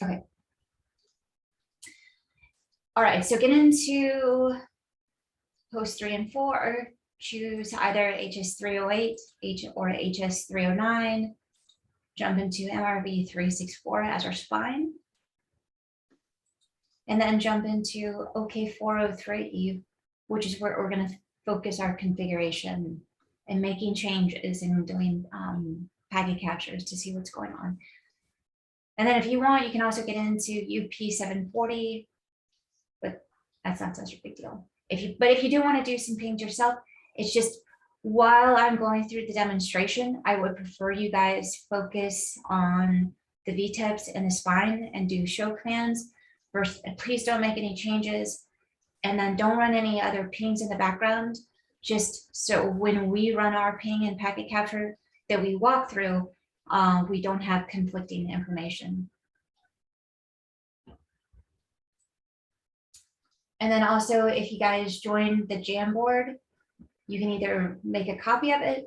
Okay. All right, so get into host 3 and 4, choose either HS308 or HS309, jump into MRV364 as our spine, and then jump into OK403, which is where we're going to focus our configuration and making changes and doing packet captures to see what's going on. And then if you want, you can also get into UP740, but that's not such a big deal. If you do want to do some pings yourself, it's just while I'm going through the demonstration, I would prefer you guys focus on the VTEPs and the spine and do show commands. First, please don't make any changes, and then don't run any other pings in the background, just so when we run our ping and packet capture that we walk through, we don't have conflicting information. And then also, if you guys join the Jamboard, you can either make a copy of it,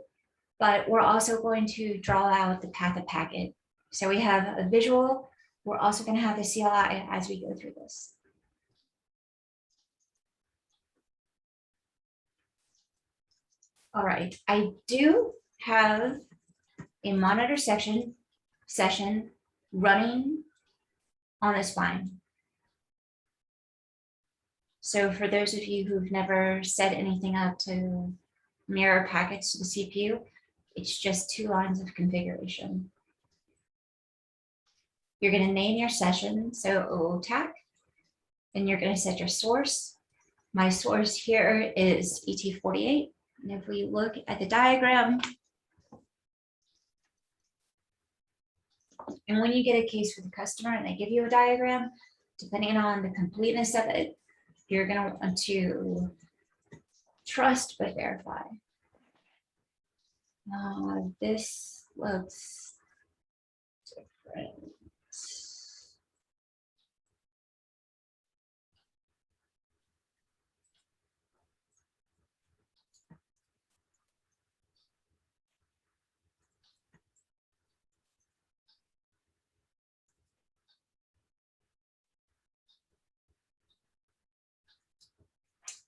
but we're also going to draw out the path of packet. So we have a visual. We're also going to have the CLI as we go through this. All right, I do have a monitor session running on the spine. So for those of you who've never set anything up to mirror packets to the CPU, it's just 2 lines of configuration. You're going to name your session, so OTAC, and you're going to set your source. My source here is ET48, and if we look at the diagram, and when you get a case with a customer and they give you a diagram, depending on the completeness of it, you're going to want to trust but verify. This looks different.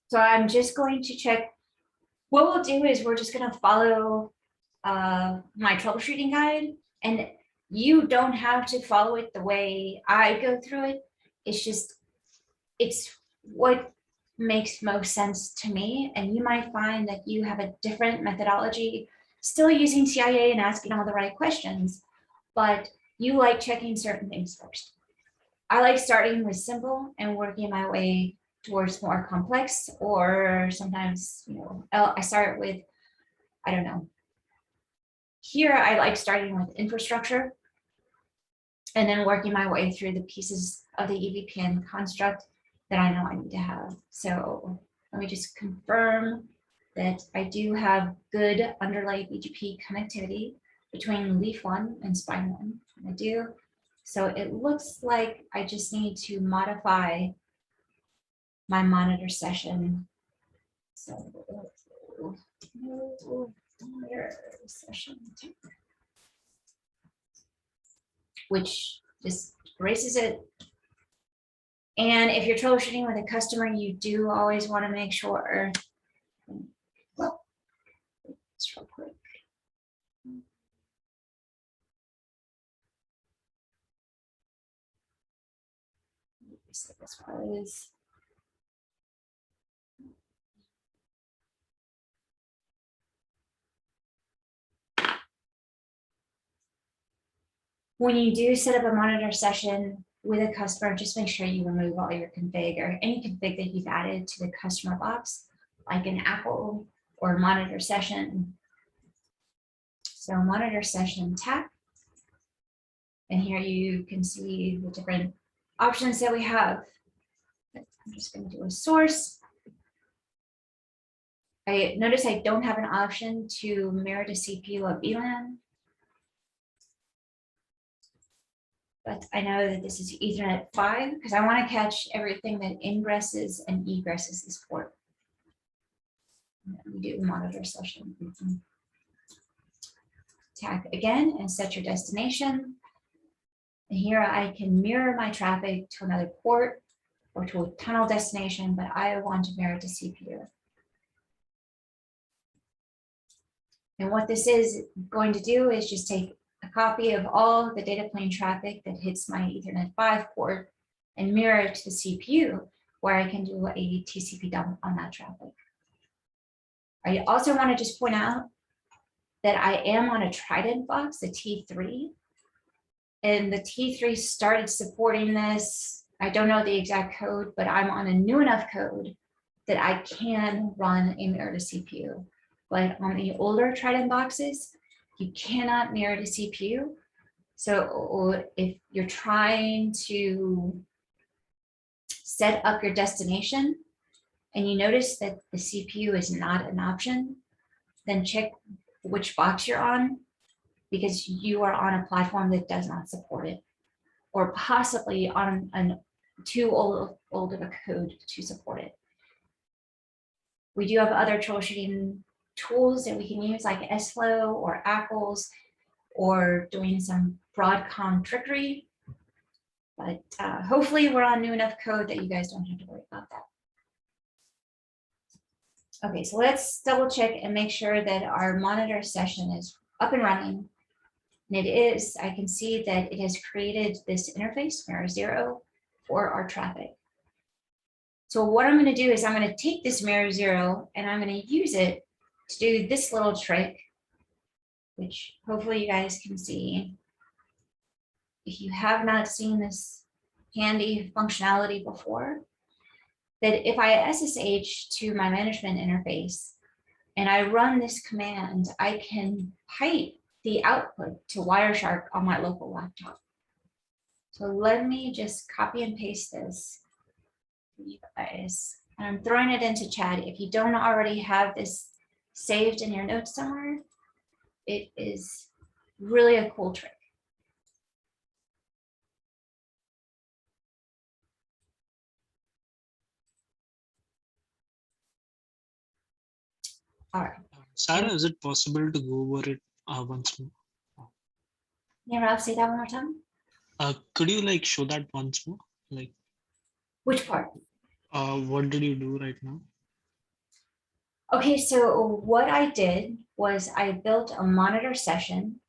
So I'm just going to check. What we'll do is we're just going to follow my troubleshooting guide, and you don't have to follow it the way I go through it. It's what makes most sense to me, and you might find that you have a different methodology, still using CIA and asking all the right questions, but you like checking certain things first. I like starting with simple and working my way towards more complex, or sometimes, I start with, I don't know. Here, I like starting with infrastructure and then working my way through the pieces of the EVPN construct that I know I need to have. So let me just confirm that I do have good underlay BGP connectivity between leaf 1 and spine 1. I do. So it looks like I just need to modify my monitor session. So monitor session, which just erases it. And if you're troubleshooting with a customer, you do always want to make sure, well, just real quick. So this was when you do set up a monitor session with a customer, just make sure you remove all your config or any config that you've added to the customer box, like an Apple or monitor session. So monitor session tab. And here you can see the different options that we have. I'm just going to do a source. I notice I don't have an option to mirror to CPU of VLAN. But I know that this is Ethernet 5 because I want to catch everything that ingresses and egresses this port. We do monitor session. Tag again and set your destination. And here I can mirror my traffic to another port or to a tunnel destination, but I want to mirror to CPU. And what this is going to do is just take a copy of all the data plane traffic that hits my Ethernet 5 port and mirror it to the CPU, where I can do a TCP dump on that traffic. I also want to just point out that I am on a Trident box, the T3, and the T3 started supporting this. I don't know the exact code, but I'm on a new enough code that I can run a mirror to CPU. But on the older Trident boxes, you cannot mirror to CPU. So if you're trying to set up your destination and you notice that the CPU is not an option, then check which box you're on, because you are on a platform that does not support it, or possibly on an too old of a code to support it. We do have other troubleshooting tools that we can use, like SFlow or Apples, or doing some Broadcom trickery. But hopefully we're on new enough code that you guys don't have to worry about that. Okay, so let's double check and make sure that our monitor session is up and running. And it is. I can see that it has created this interface, mirror 0, for our traffic. So what I'm going to do is I'm going to take this mirror 0 and I'm going to use it to do this little trick, which hopefully you guys can see. If you have not seen this handy functionality before, that if I SSH to my management interface and I run this command, I can pipe the output to Wireshark on my local laptop. So let me just copy and paste this for you guys. And I'm throwing it into chat. If you don't already have this saved in your notes somewhere, it is really a cool trick. All right. Sarah, is it possible to go over it once more? Yeah, Rob, say that one more time. Could you like show that once more? Like, which part? What did you do right now? Okay, so what I did was I built a monitor session,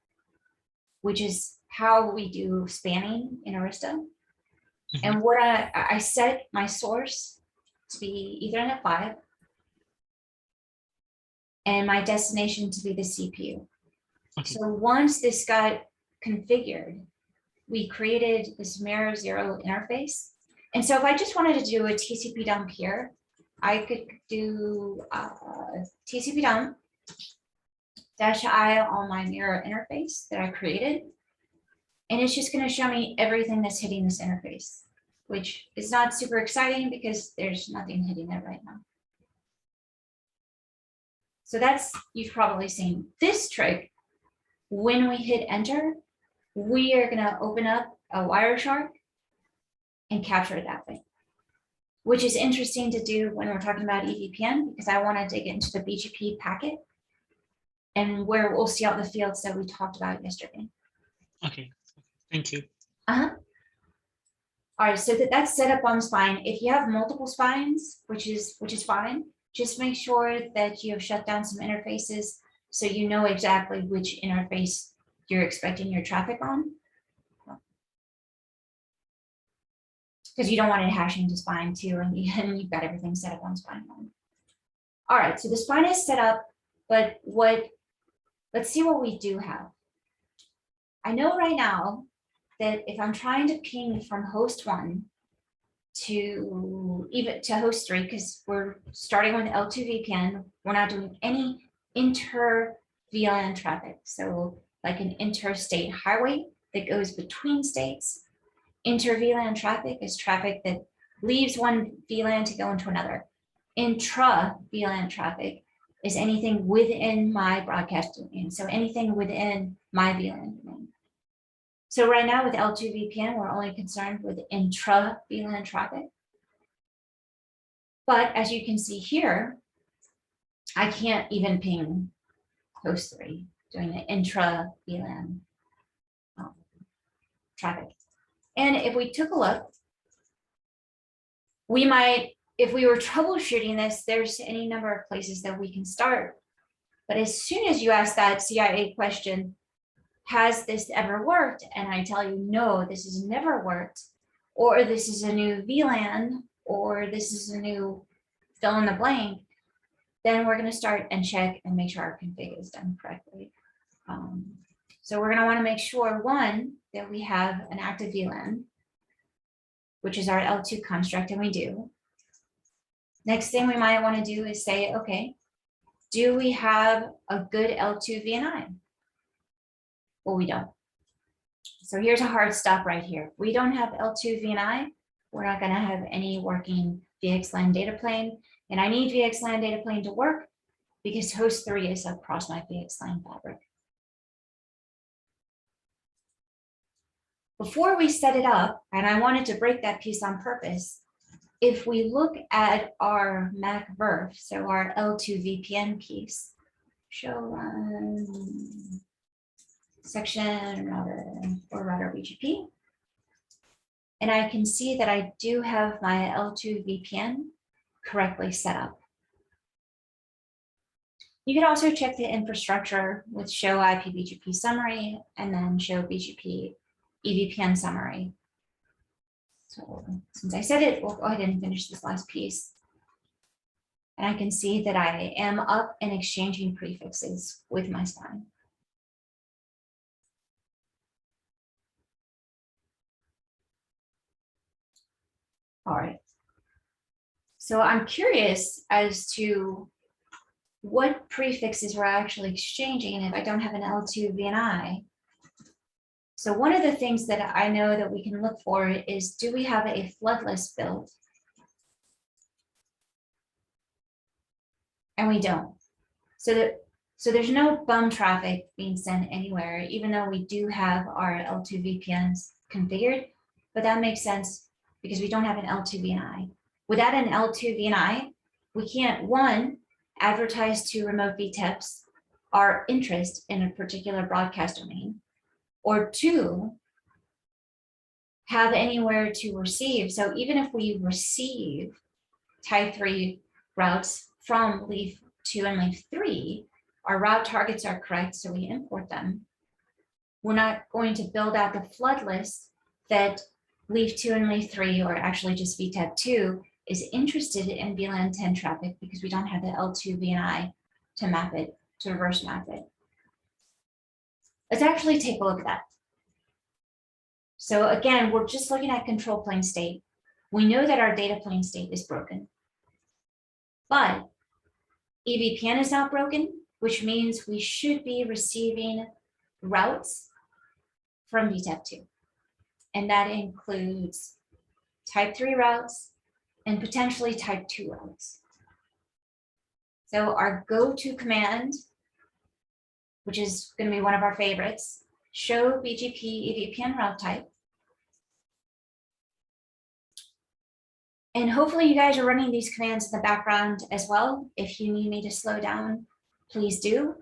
which is how we do spanning in Arista. Mhm. And what I set my source to be Ethernet 5 and my destination to be the CPU. Okay. So once this got configured, we created this mirror 0 interface. And so if I just wanted to do a TCP dump here, I could do TCP dump -I on my mirror interface that I created. And it's just going to show me everything that's hitting this interface, which is not super exciting because there's nothing hitting it right now. So that's, you've probably seen this trick. When we hit enter, we are going to open up a Wireshark and capture it that way, which is interesting to do when we're talking about EVPN, because I want to dig into the BGP packet and where we'll see all the fields that we talked about yesterday. Okay, thank you. All right, so that's set up on spine. If you have multiple spines, which is fine, just make sure that you have shut down some interfaces so you know exactly which interface you're expecting your traffic on. Because you don't want it hashing to spine too, and you've got everything set up on spine. All right, so the spine is set up, but let's see what we do have. I know right now that if I'm trying to ping from host 1 to host 3, because we're starting with L2VPN, we're not doing any inter VLAN traffic. So like an interstate highway that goes between states. Inter VLAN traffic is traffic that leaves one VLAN to go into another. Intra VLAN traffic is anything within my broadcast domain. So anything within my VLAN domain. So right now with L2VPN, we're only concerned with intra VLAN traffic. But as you can see here, I can't even ping host 3 doing the intra VLAN traffic. And if we took a look, we might, if we were troubleshooting this, there's any number of places that we can start. But as soon as you ask that CIA question, has this ever worked? And I tell you, no, this has never worked. Or this is a new VLAN, or this is a new fill in the blank, then we're going to start and check and make sure our config is done correctly. So we're going to want to make sure, one, that we have an active VLAN, which is our L2 construct, and we do. Next thing we might want to do is say, okay, do we have a good L2 VNI? Well, we don't. So here's a hard stop right here. We don't have L2 VNI. We're not going to have any working VXLAN data plane. And I need VXLAN data plane to work because host 3 is across my VXLAN fabric. Before we set it up, and I wanted to break that piece on purpose, if we look at our Mac VRF, so our L2VPN piece, show section router or router BGP, and I can see that I do have my L2VPN correctly set up. You can also check the infrastructure with show IPBGP summary and then show BGP EVPN summary. So since I said it, we'll go ahead and finish this last piece. And I can see that I am up and exchanging prefixes with my spine. All right. So I'm curious as to what prefixes we're actually exchanging if I don't have an L2 VNI. So one of the things that I know that we can look for is, do we have a floodless build? And we don't. So there's no bum traffic being sent anywhere, even though we do have our L2 VPNs configured, but that makes sense because we don't have an L2 VNI. Without an L2 VNI, we can't, one, advertise to remote VTEPs our interest in a particular broadcast domain, or two, have anywhere to receive. So even if we receive type 3 routes from leaf 2 and leaf 3, our route targets are correct, so we import them. We're not going to build out the flood list that leaf 2 and leaf 3, or actually just VTEP 2, is interested in VLAN 10 traffic because we don't have the L2 VNI to map it, to reverse map it. Let's actually take a look at that. So again, we're just looking at control plane state. We know that our data plane state is broken, but EVPN is not broken, which means we should be receiving routes from VTEP 2. And that includes type 3 routes and potentially type 2 routes. So our go-to command, which is going to be one of our favorites, show BGP EVPN route type. And hopefully you guys are running these commands in the background as well. If you need me to slow down, please do.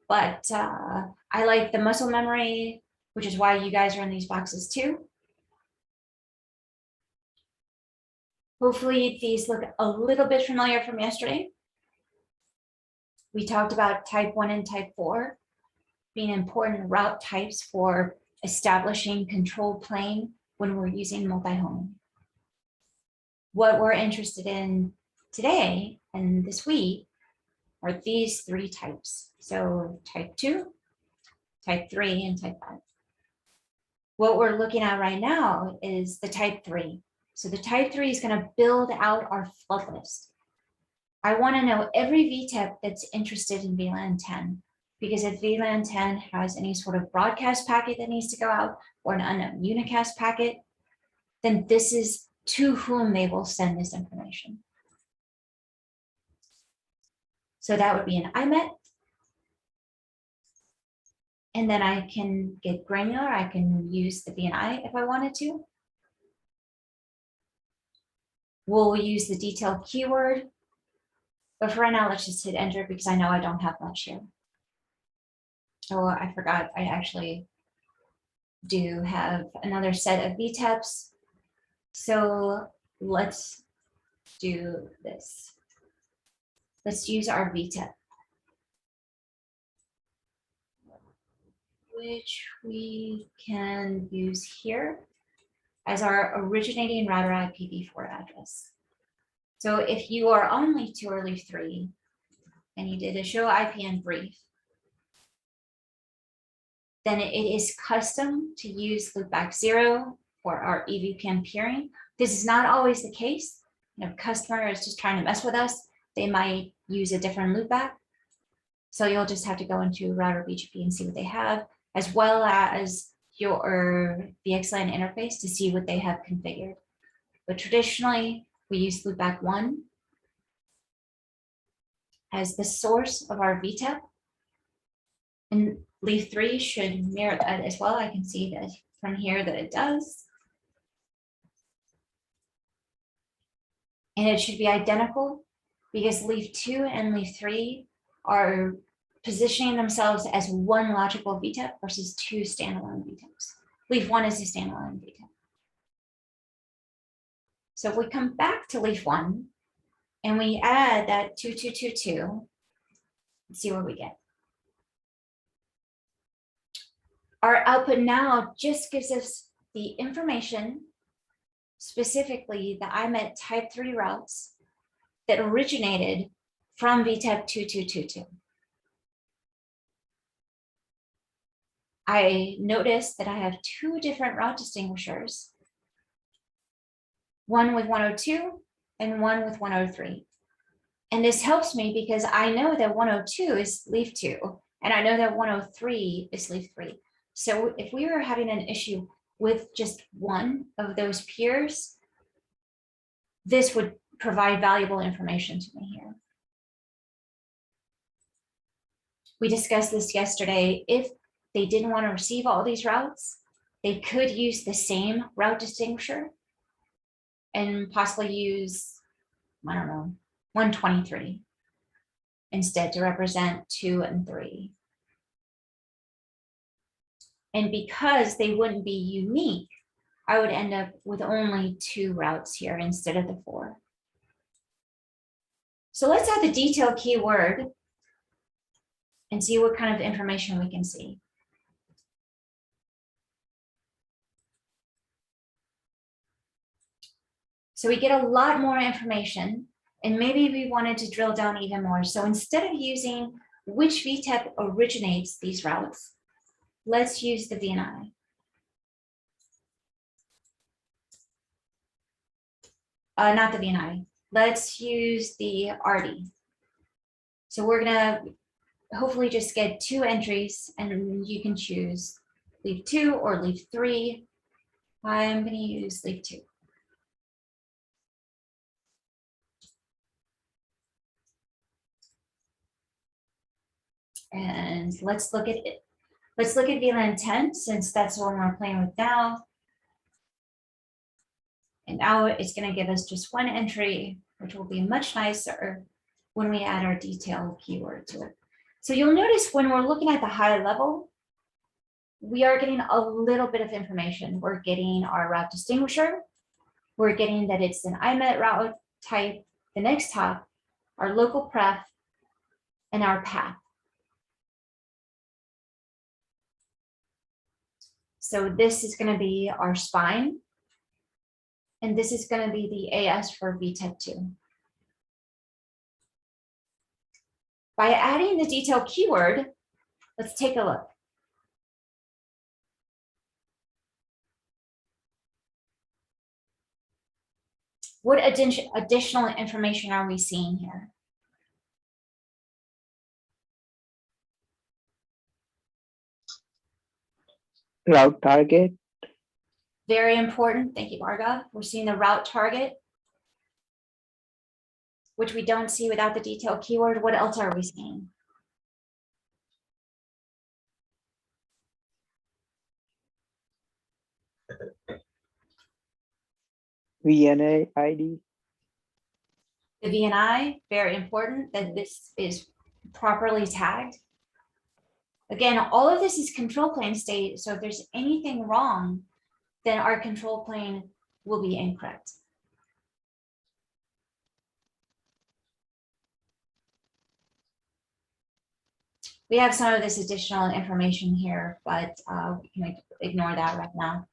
But I like the muscle memory, which is why you guys are in these boxes too. Hopefully these look a little bit familiar from yesterday. We talked about type 1 and type 4 being important route types for establishing control plane when we're using multi-homing. What we're interested in today and this week are these 3 types. So type 2, type 3, and type 5. What we're looking at right now is the type 3. So the type 3 is going to build out our flood list. I want to know every VTEP that's interested in VLAN 10, because if VLAN 10 has any sort of broadcast packet that needs to go out or an unknown unicast packet, then this is to whom they will send this information. So that would be an IMET. And then I can get granular. I can use the VNI if I wanted to. We'll use the detailed keyword. But for right now, let's just hit enter because I know I don't have much here. Oh, I forgot. I actually do have another set of VTEPs. So let's do this. Let's use our VTEP, which we can use here as our originating router IPv4 address. So if you are on leaf 2 or leaf 3, and you did a show IPN brief, then it is custom to use loopback 0 for our EVPN peering. This is not always the case. If a customer is just trying to mess with us, they might use a different loopback. So you'll just have to go into router BGP and see what they have, as well as your VXLAN interface to see what they have configured. But traditionally, we use loopback 1 as the source of our VTEP. And leaf 3 should mirror that as well. I can see that from here that it does. And it should be identical because leaf 2 and leaf 3 are positioning themselves as one logical VTEP versus 2 standalone VTEPs. Leaf 1 is a standalone VTEP. So if we come back to leaf 1 and we add that 2222, let's see what we get. Our output now just gives us the information, specifically the IMET type 3 routes that originated from VTEP 2222. I noticed that I have 2 different route distinguishers, one with 102 and one with 103. And this helps me because I know that 102 is leaf 2, and I know that 103 is leaf 3. So if we were having an issue with just one of those peers, this would provide valuable information to me here. We discussed this yesterday. If they didn't want to receive all these routes, they could use the same route distinguisher and possibly use, I don't know, 123 instead to represent 2 and 3. And because they wouldn't be unique, I would end up with only 2 routes here instead of the 4. So let's add the detail keyword and see what kind of information we can see. So we get a lot more information, and maybe we wanted to drill down even more. So instead of using which VTEP originates these routes, let's use the VNI. Not the VNI. Let's use the RD. So we're gonna hopefully just get 2 entries, and you can choose leaf 2 or leaf 3. I'm gonna use leaf 2. And let's look at it. Let's look at VLAN 10 since that's the one we're playing with now. And now it's going to give us just 1 entry, which will be much nicer when we add our detail keyword to it. So you'll notice when we're looking at the high level, we are getting a little bit of information. We're getting our route distinguisher. We're getting that it's an IMET route type, the next hop, our local pref, and our path. So this is going to be our spine. And this is going to be the AS for VTEP 2. By adding the detail keyword, let's take a look. What additional information are we seeing here? Route target. Very important. Thank you, Marga. We're seeing the route target, which we don't see without the detail keyword. What else are we seeing? VNA ID. The VNI, very important that this is properly tagged. Again, all of this is control plane state. So if there's anything wrong, then our control plane will be incorrect. We have some of this additional information here, but we can ignore that right now.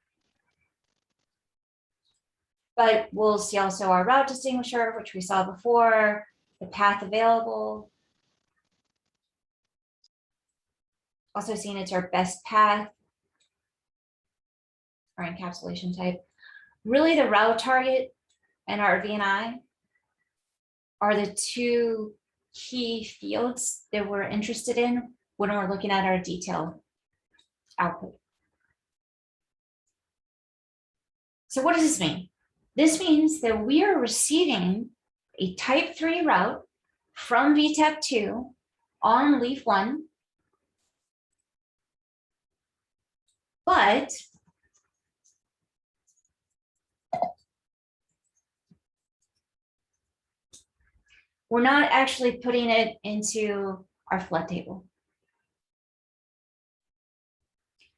But we'll see also our route distinguisher, which we saw before, the path available. Also seeing it's our best path, our encapsulation type. Really the route target and our VNI are the two key fields that we're interested in when we're looking at our detailed output. So what does this mean? This means that we are receiving a type 3 route from VTEP2 on leaf 1, but we're not actually putting it into our flood table.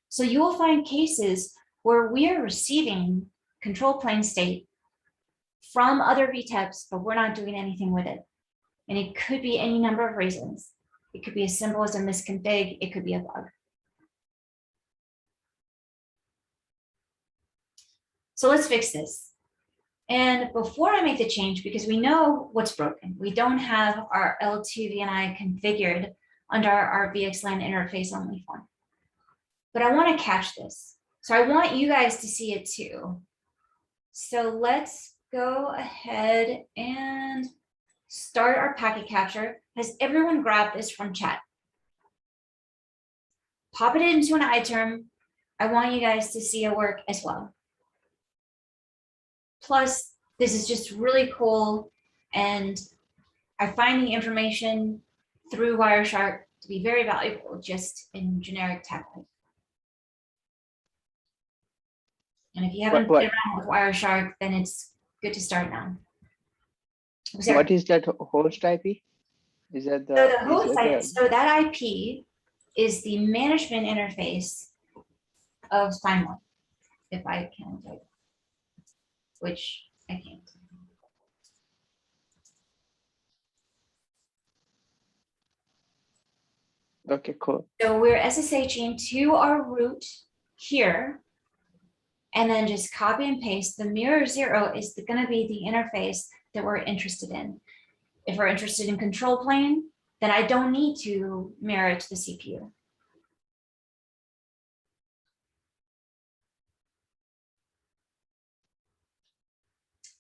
So you will find cases where we are receiving control plane state from other VTEPs, but we're not doing anything with it. And it could be any number of reasons. It could be as simple as a misconfig, it could be a bug. So let's fix this. And before I make the change, because we know what's broken, we don't have our L2VPN configured under our VXLAN interface on leaf 1. But I want to catch this. So I want you guys to see it too. So let's go ahead and start our packet capture. Has everyone grabbed this from chat? Pop it into an iTerm. I want you guys to see it work as well. Plus, this is just really cool. And I find the information through Wireshark to be very valuable just in generic tech. And if you haven't played around with Wireshark, then it's good to start now. What is that host IP? Is that the, so the host IP, so that IP is the management interface of Spine1, if I can type, which I can't. Okay, cool. So we're SSHing to our root here, and then just copy and paste. The mirror 0 is going to be the interface that we're interested in. If we're interested in control plane, then I don't need to mirror it to the CPU.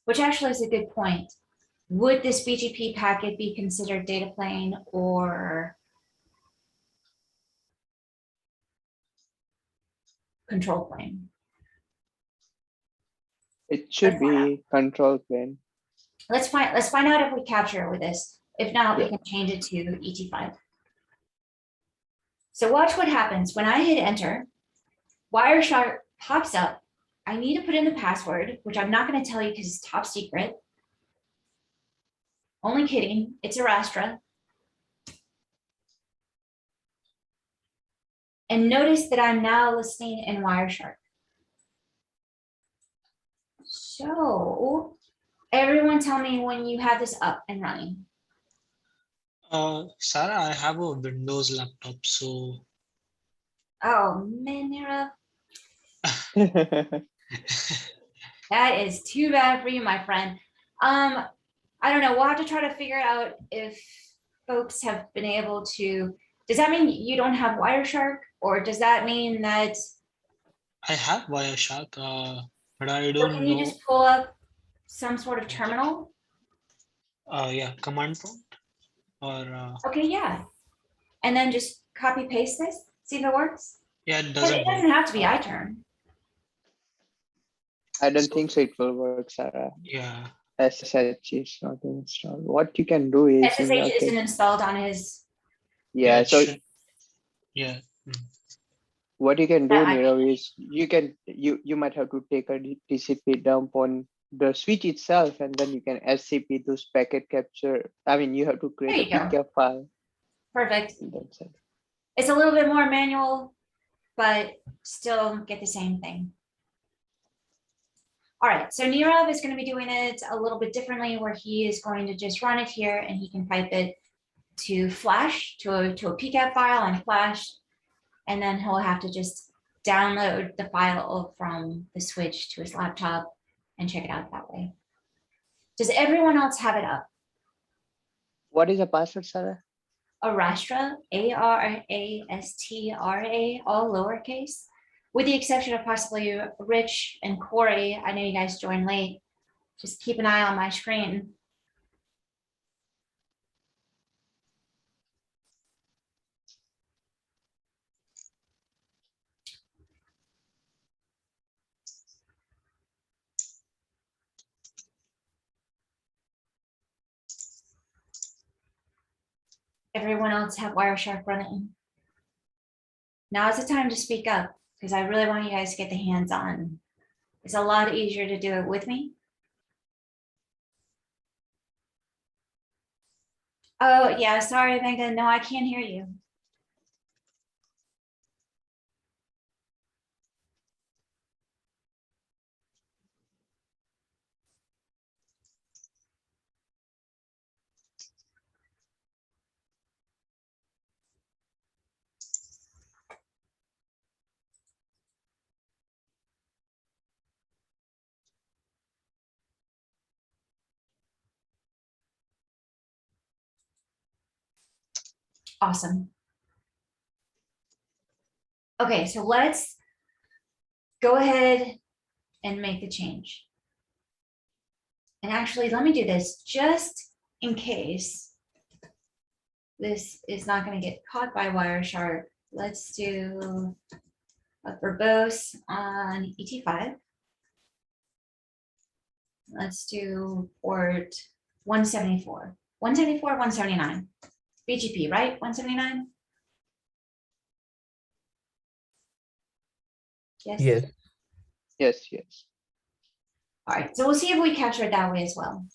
Which actually is a good point. Would this BGP packet be considered data plane or control plane? It should be control plane. Let's find out if we capture it with this. If not, we can change it to ET5. So watch what happens when I hit enter. Wireshark pops up. I need to put in the password, which I'm not going to tell you because it's top secret. Only kidding. It's a Rastra. And notice that I'm now listening in Wireshark. So everyone tell me when you have this up and running. Sarah, I have a Windows laptop, so. Oh, Manera. That is too bad for you, my friend. I don't know. We'll have to try to figure out if folks have been able to. Does that mean you don't have Wireshark, or does that mean that I have Wireshark, but I don't know. Can you just pull up some sort of terminal? Yeah, command prompt or. Okay, yeah, and then just copy paste this. See if it works. Yeah, it But doesn't. it doesn't have to be iTerm. I don't think so. It will work, Sarah. Yeah. SSH is not installed. What you can do is SSH isn't installed on his. Yeah. So yeah. what you can do, Nirav, is you might have to take a TCP dump on the switch itself, and then you can SCP those packet capture. I mean, you have to create a PCAP file. Perfect. That's it. It's a little bit more manual, but still get the same thing. All right, so Nirav is going to be doing it a little bit differently, where he is going to just run it here and he can pipe it to Flash, to a PCAP file on Flash, and then he'll have to just download the file from the switch to his laptop and check it out that way. Does everyone else have it up? What is the password, Sarah? Arastra, Arastra, all lowercase, with the exception of possibly Rich and Corey. I know you guys joined late. Just keep an eye on my screen. Everyone else have Wireshark running. Now is the time to speak up, because I really want you guys to get the hands on. It's a lot easier to do it with me. Oh, yeah, sorry, Megan. No, I can't hear you. Awesome. Okay, so let's go ahead and make the change. And actually, let me do this just in case this is not going to get caught by Wireshark. Let's do a verbose on ET5. Let's do port 174, 179. BGP, right? 179? Yes. Yes. Yes, yes. All right, so we'll see if we capture it that way as well.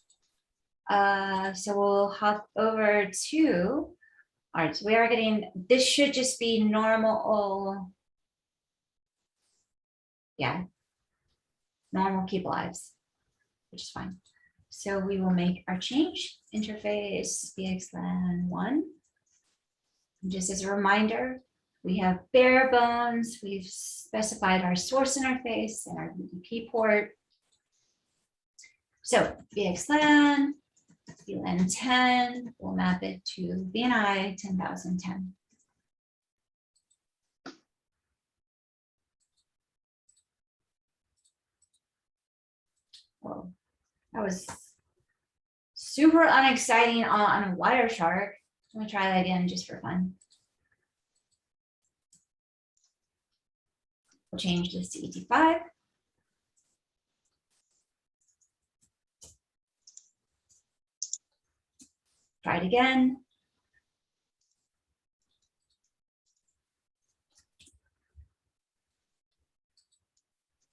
So we'll hop over to, all right, so we are getting, this should just be normal. Yeah. Normal keep lives, which is fine. So we will make our change, interface VXLAN 1. And just as a reminder, we have bare bones. We've specified our source interface and our UDP port. So VXLAN, VLAN 10, we'll map it to VNI 10,010. Well, that was super unexciting on Wireshark. Let me try that again just for fun. We'll change this to ET5. Try it again.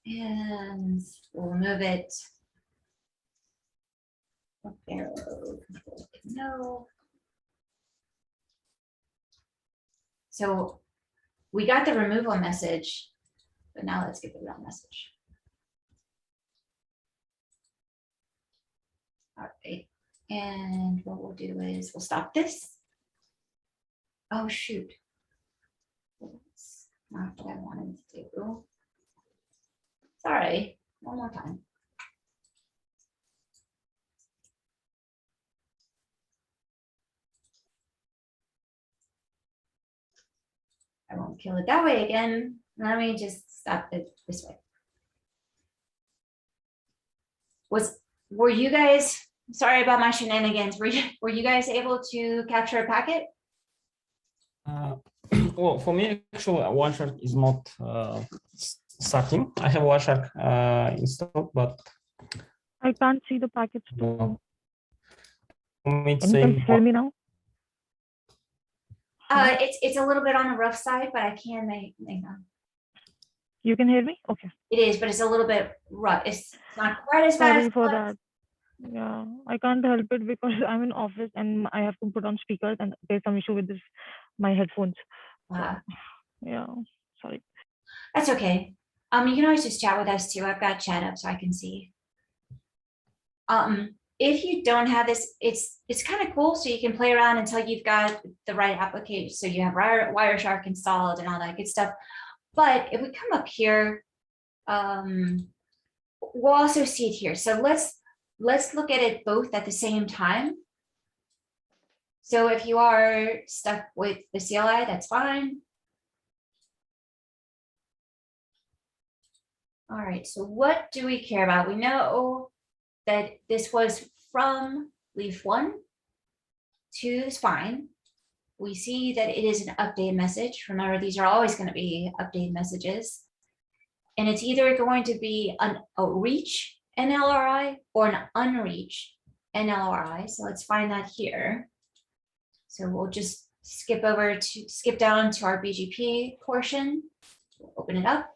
And we'll move it. No. So we got the removal message, but now let's get the real message. All right. And what we'll do is we'll stop this. Oh, shoot. That's not what I wanted to do. Sorry, one more time. I won't kill it that way again. Let me just stop it this way. Were you guys, sorry about my shenanigans, were you guys able to capture a packet? Well, for me, actually, Wireshark is not starting. I have Wireshark installed, but I can't see the packets. no. For me, it's Can you saying guys hear me now? It's a little bit on the rough side, but I can make them. You can hear me? Okay. It is, but it's a little bit rough. It's not quite as bad Sorry as for it was. that. Yeah, I can't help it because I'm in office and I have to put on speakers and there's some issue with this, my headphones. Yeah, sorry. That's okay. You can always just chat with us too. I've got chat up so I can see. If you don't have this, it's kind of cool. So you can play around until you've got the right application. So you have Wireshark installed and all that good stuff. But if we come up here, we'll also see it here. So let's look at it both at the same time. So if you are stuck with the CLI, that's fine. All right, so what do we care about? We know that this was from leaf 1 to the spine. We see that it is an update message. Remember, these are always going to be update messages. And it's either going to be a reach NLRI or an unreach NLRI. So let's find that here. So we'll just skip down to our BGP portion. We'll open it up.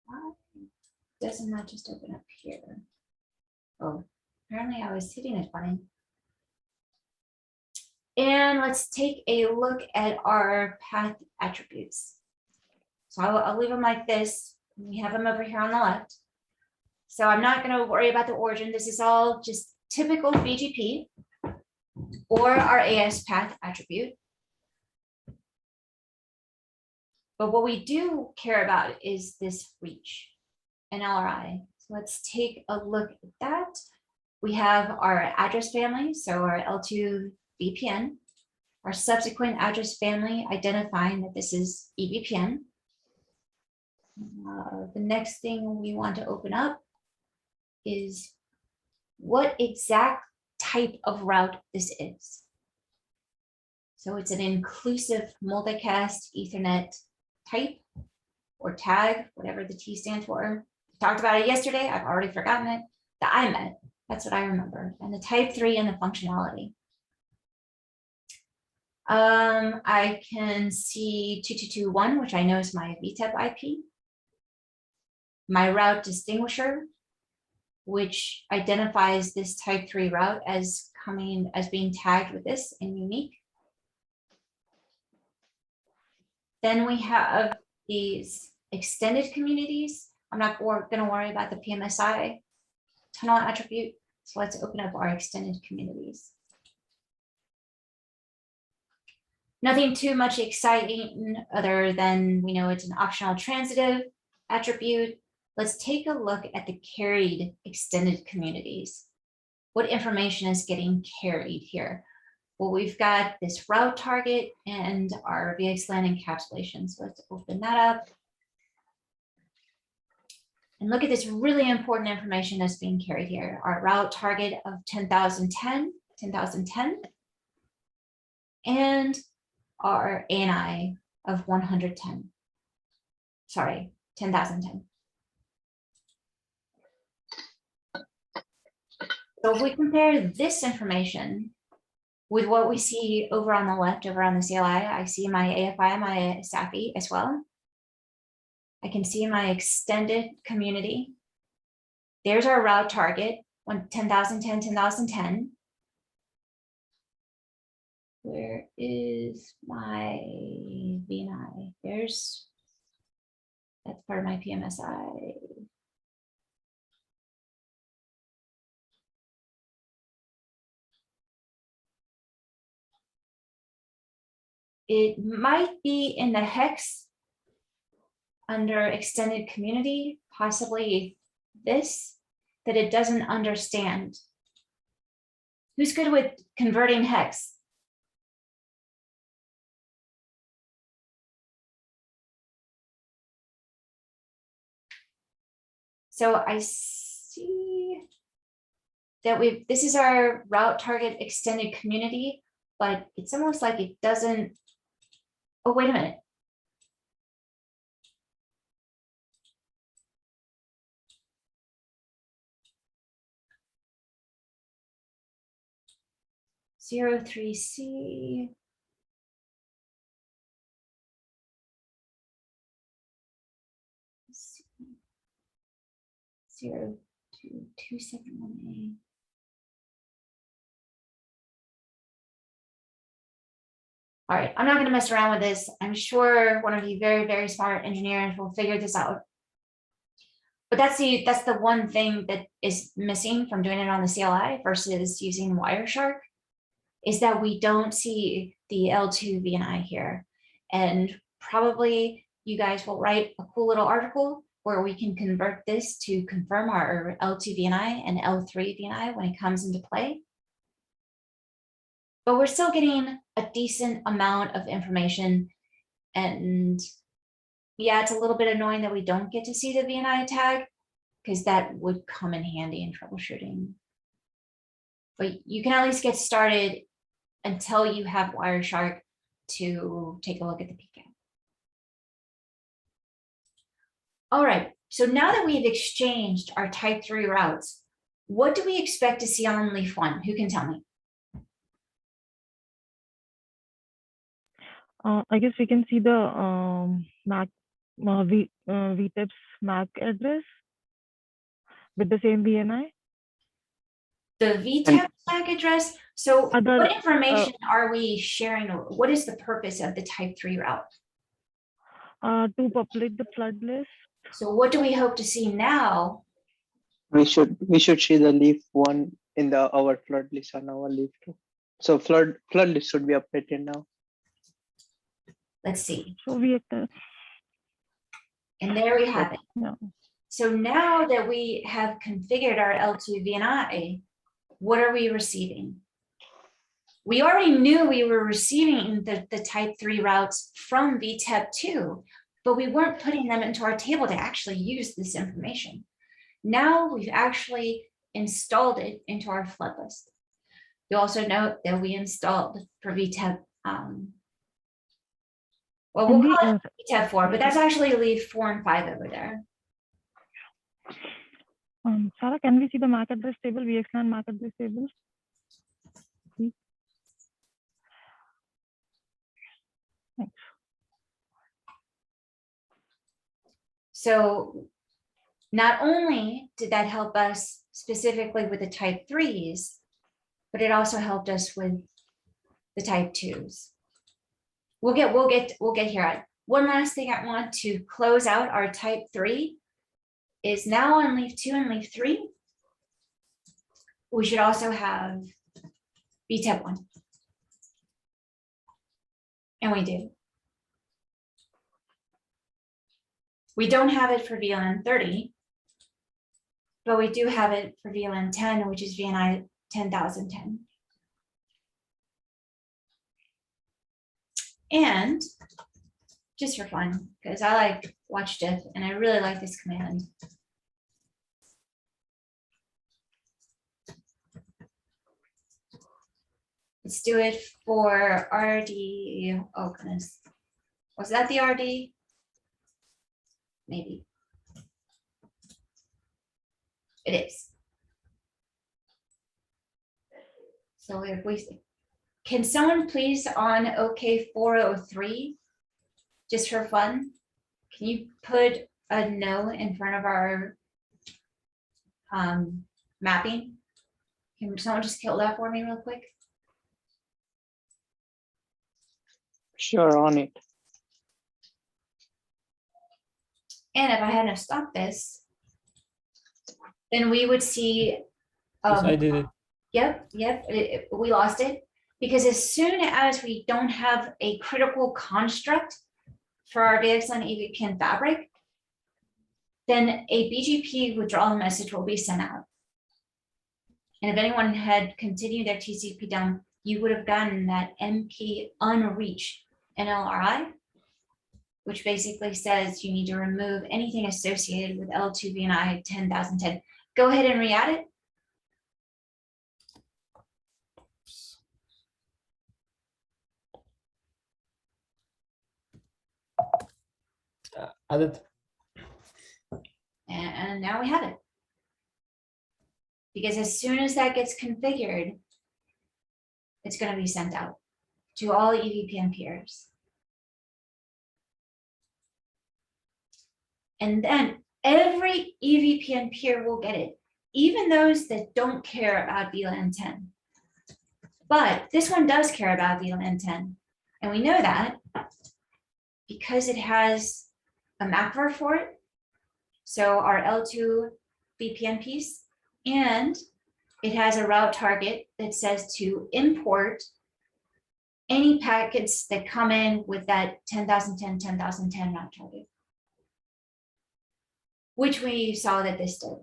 Why doesn't that just open up here? Oh, apparently I was hitting it fine. And let's take a look at our path attributes. So I'll leave them like this. We have them over here on the left. So I'm not going to worry about the origin. This is all just typical BGP or our AS path attribute. But what we do care about is this reach, NLRI. So let's take a look at that. We have our address family, so our L2VPN, our subsequent address family identifying that this is EVPN. The next thing we want to open up is what exact type of route this is. So it's an inclusive multicast Ethernet type or tag, whatever the T stands for. We talked about it yesterday. I've already forgotten it. The IMET, that's what I remember. And the type 3 and the functionality. I can see 2221, which I know is my VTEP IP. My route distinguisher, which identifies this type 3 route as being tagged with this and unique. Then we have these extended communities. I'm not going to worry about the PMSI tunnel attribute. So let's open up our extended communities. Nothing too much exciting other than we know it's an optional transitive attribute. Let's take a look at the carried extended communities. What information is getting carried here? Well, we've got this route target and our VXLAN encapsulation. So let's open that up. And look at this really important information that's being carried here. Our route target of 10,010, and our ANI of 110. Sorry, 10,010. So if we compare this information with what we see over on the left, over on the CLI, I see my AFI, my SAFI as well. I can see my extended community. There's our route target, 10,010, 10,010. Where is my VNI? That's part of my PMSI. It might be in the hex under extended community, possibly this, that it doesn't understand. Who's good with converting hex? So I see that this is our route target extended community, but it's almost like it doesn't. Oh, wait a minute. Zero 3C. 0.271A. All right, I'm not going to mess around with this. I'm sure one of you very, very smart engineers will figure this out. But that's the one thing that is missing from doing it on the CLI versus using Wireshark, is that we don't see the L2VNI here. And probably you guys will write a cool little article where we can convert this to confirm our L2VNI and L3VNI when it comes into play. But we're still getting a decent amount of information. And yeah, it's a little bit annoying that we don't get to see the VNI tag, because that would come in handy in troubleshooting. But you can at least get started until you have Wireshark to take a look at the PCAP. All right, so now that we've exchanged our type 3 routes, what do we expect to see on leaf 1? Who can tell me? I guess we can see the MAC VTIP's MAC address with the same VNI. The VTAP MAC address. So Other, what information are we sharing? What is the purpose of the type 3 route? to populate the flood list. So what do we hope to see now? We should see the leaf 1 in our flood list on our leaf 2. So flood list should be updated now. Let's see. So we And there we have it. Yeah. So now that we have configured our L2VNI, what are we receiving? We already knew we were receiving the type 3 routes from VTEP2, but we weren't putting them into our table to actually use this information. Now we've actually installed it into our flood list. You'll also note that we installed for VTEP, well, we'll call it VTEP 4, but that's actually leaf 4 and 5 over there. Sarah, can we see the MAC address table, VXLAN MAC address table? Please. Thanks. So not only did that help us specifically with the type 3s, but it also helped us with the type 2s. We'll get here. One last thing I want to close out our type 3 is now on leaf 2 and leaf 3. We should also have VTEP 1. And we do. We don't have it for VLAN 30, but we do have it for VLAN 10, which is VNI 10,010. And just for fun, because I like watch diff and I really like this command. Let's do it for RD. Oh goodness. Was that the RD? Maybe. It is. So if we, can someone please on OK 403, just for fun, can you put a no in front of our mapping? Can someone just kill that for me real quick? Sure, on it. And if I hadn't have stopped this, then we would see. Yes, I did it. Yep, we lost it. Because as soon as we don't have a critical construct for our VXLAN EVPN fabric, then a BGP withdrawal message will be sent out. And if anyone had continued their TCP down, you would have gotten that MP unreached NLRI, which basically says you need to remove anything associated with L2VNI 10,010. Go ahead and re-add it. Added. And now we have it. Because as soon as that gets configured, it's going to be sent out to all EVPN peers. And then every EVPN peer will get it, even those that don't care about VLAN 10. But this one does care about VLAN 10. And we know that because it has a macro for it. So our L2 VPN piece, and it has a route target that says to import any packets that come in with that 10,010, 10,010 route target, which we saw that this did.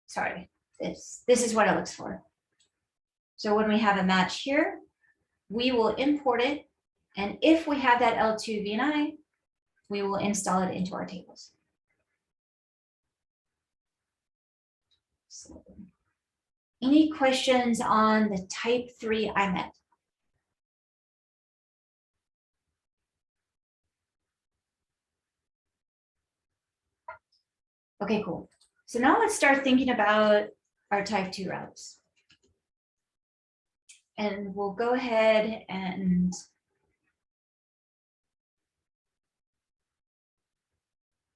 Sorry, this is what it looks for. So when we have a match here, we will import it. And if we have that L2 VNI, we will install it into our tables. So, any questions on the type 3 IMET? Okay, cool. So now let's start thinking about our type 2 routes. And we'll go ahead and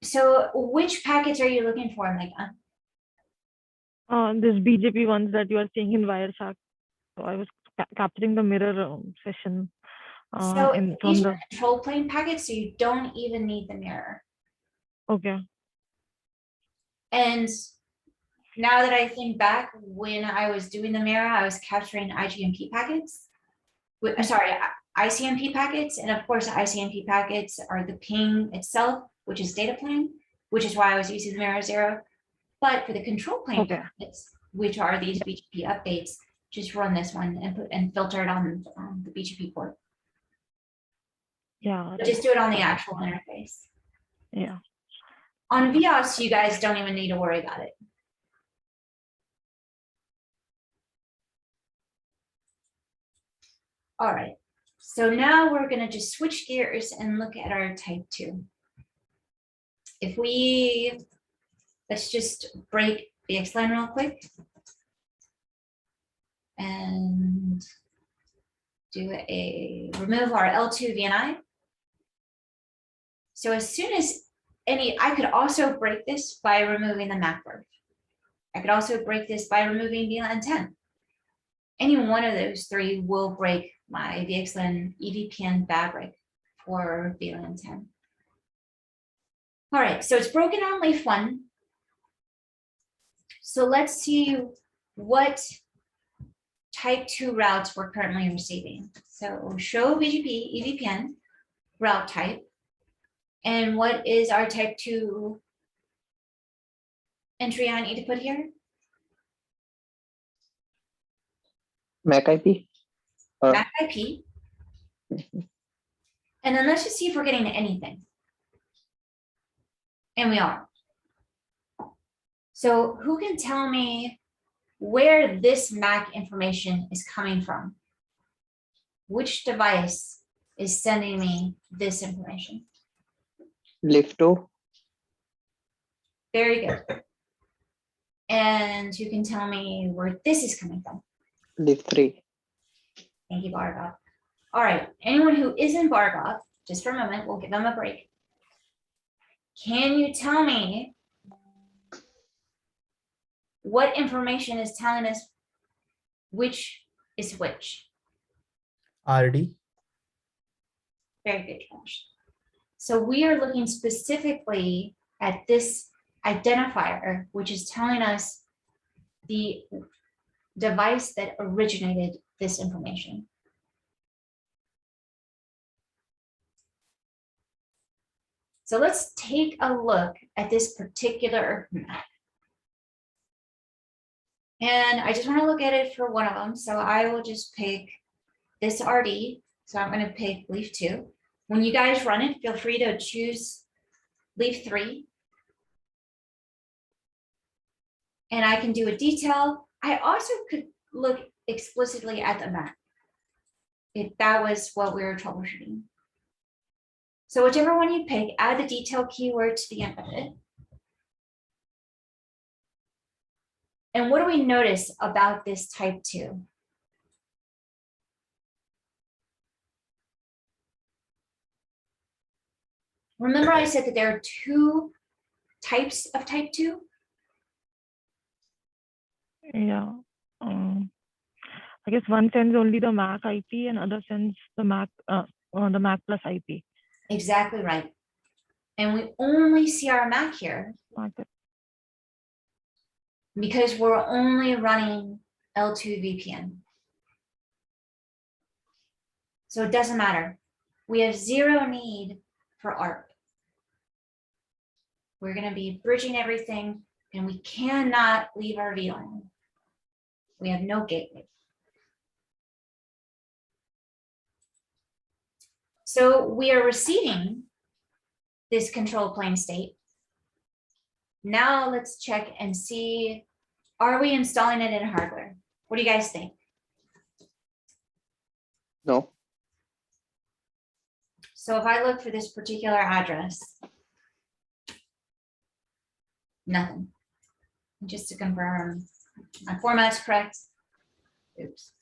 so which packets are you looking for, Megan? This BGP ones that you are seeing in Wireshark. So I was capturing the mirror session. So From these the are control plane packets, so you don't even need the mirror. okay. And now that I think back, when I was doing the mirror, I was capturing IGMP packets. Sorry, ICMP packets. And of course, ICMP packets are the ping itself, which is data plane, which is why I was using the mirror 0. But for the control plane packets, which are these BGP updates, just run this one and filter it on the BGP port. Yeah. But just do it on the actual interface. Yeah. On VIOS, you guys don't even need to worry about it. All right, so now we're gonna just switch gears and look at our type 2. If we, let's just break the VXLAN real quick. And remove our L2 VNI. So as soon as I could also break this by removing the macro. I could also break this by removing VLAN 10. Any one of those 3 will break my VXLAN EVPN fabric for VLAN 10. All right, so it's broken on leaf 1. So let's see what type 2 routes we're currently receiving. So show BGP EVPN route type. And what is our type 2 entry I need to put here? MAC IP. MAC IP. And then let's just see if we're getting anything. And we are. So who can tell me where this MAC information is coming from? Which device is sending me this information? Lift 2. Very good. And you can tell me where this is coming from? Lift 3. Thank you, Bargov. All right, anyone who isn't Bargov, just for a moment, we'll give them a break. Can you tell me what information is telling us which is which? RD. Very good, Josh. So we are looking specifically at this identifier, which is telling us the device that originated this information. So let's take a look at this particular map. And I just want to look at it for one of them. So I will just pick this RD. So I'm going to pick leaf 2. When you guys run it, feel free to choose leaf 3. And I can do a detail. I also could look explicitly at the map if that was what we were troubleshooting. So whichever one you pick, add the detail keyword to the end of it. And what do we notice about this type 2? remember I said that there are two types of type 2? Yeah. I guess one sends only the MAC IP and other sends the MAC plus IP. Exactly right. And we only see our MAC here MAC. because we're only running L2VPN. So it doesn't matter. We have zero need for ARP. We're going to be bridging everything, and we cannot leave our VLAN. We have no gateway. So we are receiving this control plane state. Now let's check and see, are we installing it in hardware? What do you guys think? No. So if I look for this particular address, nothing. Just to confirm my format's correct. Oops.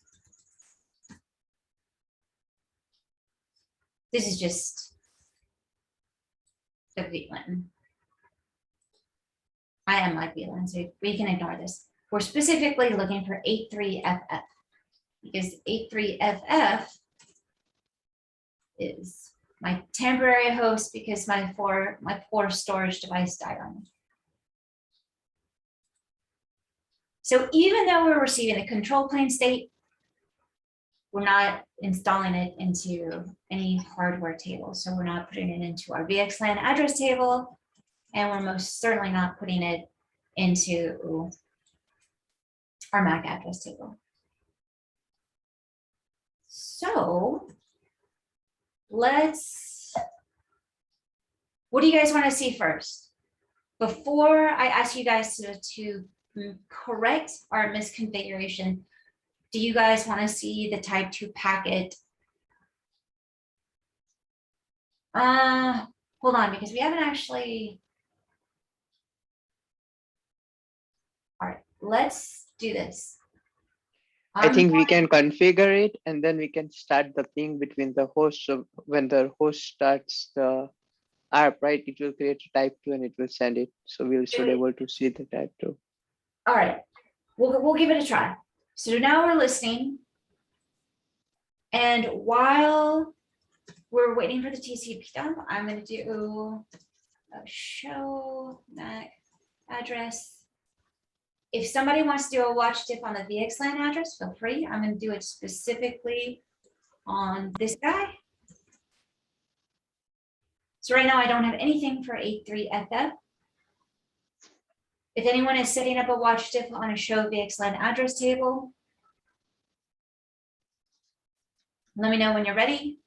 This is just the VLAN. I am my VLAN, so we can ignore this. We're specifically looking for 83FF because 83FF is my temporary host because my poor storage device died on me. So even though we're receiving a control plane state, we're not installing it into any hardware table. So we're not putting it into our VXLAN address table, and we're most certainly not putting it into our MAC address table. So what do you guys want to see first? Before I ask you guys to correct our misconfiguration, do you guys want to see the type 2 packet? Hold on, because we haven't actually. All right, let's do this. I think we can configure it and then we can start the ping between the hosts. So when the host starts the ARP, right, it will create a type 2 and it will send it. So we should be able to see the type 2. All right, we'll give it a try. So now we're listening. And while we're waiting for the TCP dump, I'm going to do a show MAC address. If somebody wants to do a watch diff on the VXLAN address, feel free. I'm going to do it specifically on this guy. So right now I don't have anything for 83FF. If anyone is setting up a watch diff on a show VXLAN address table, let me know when you're ready.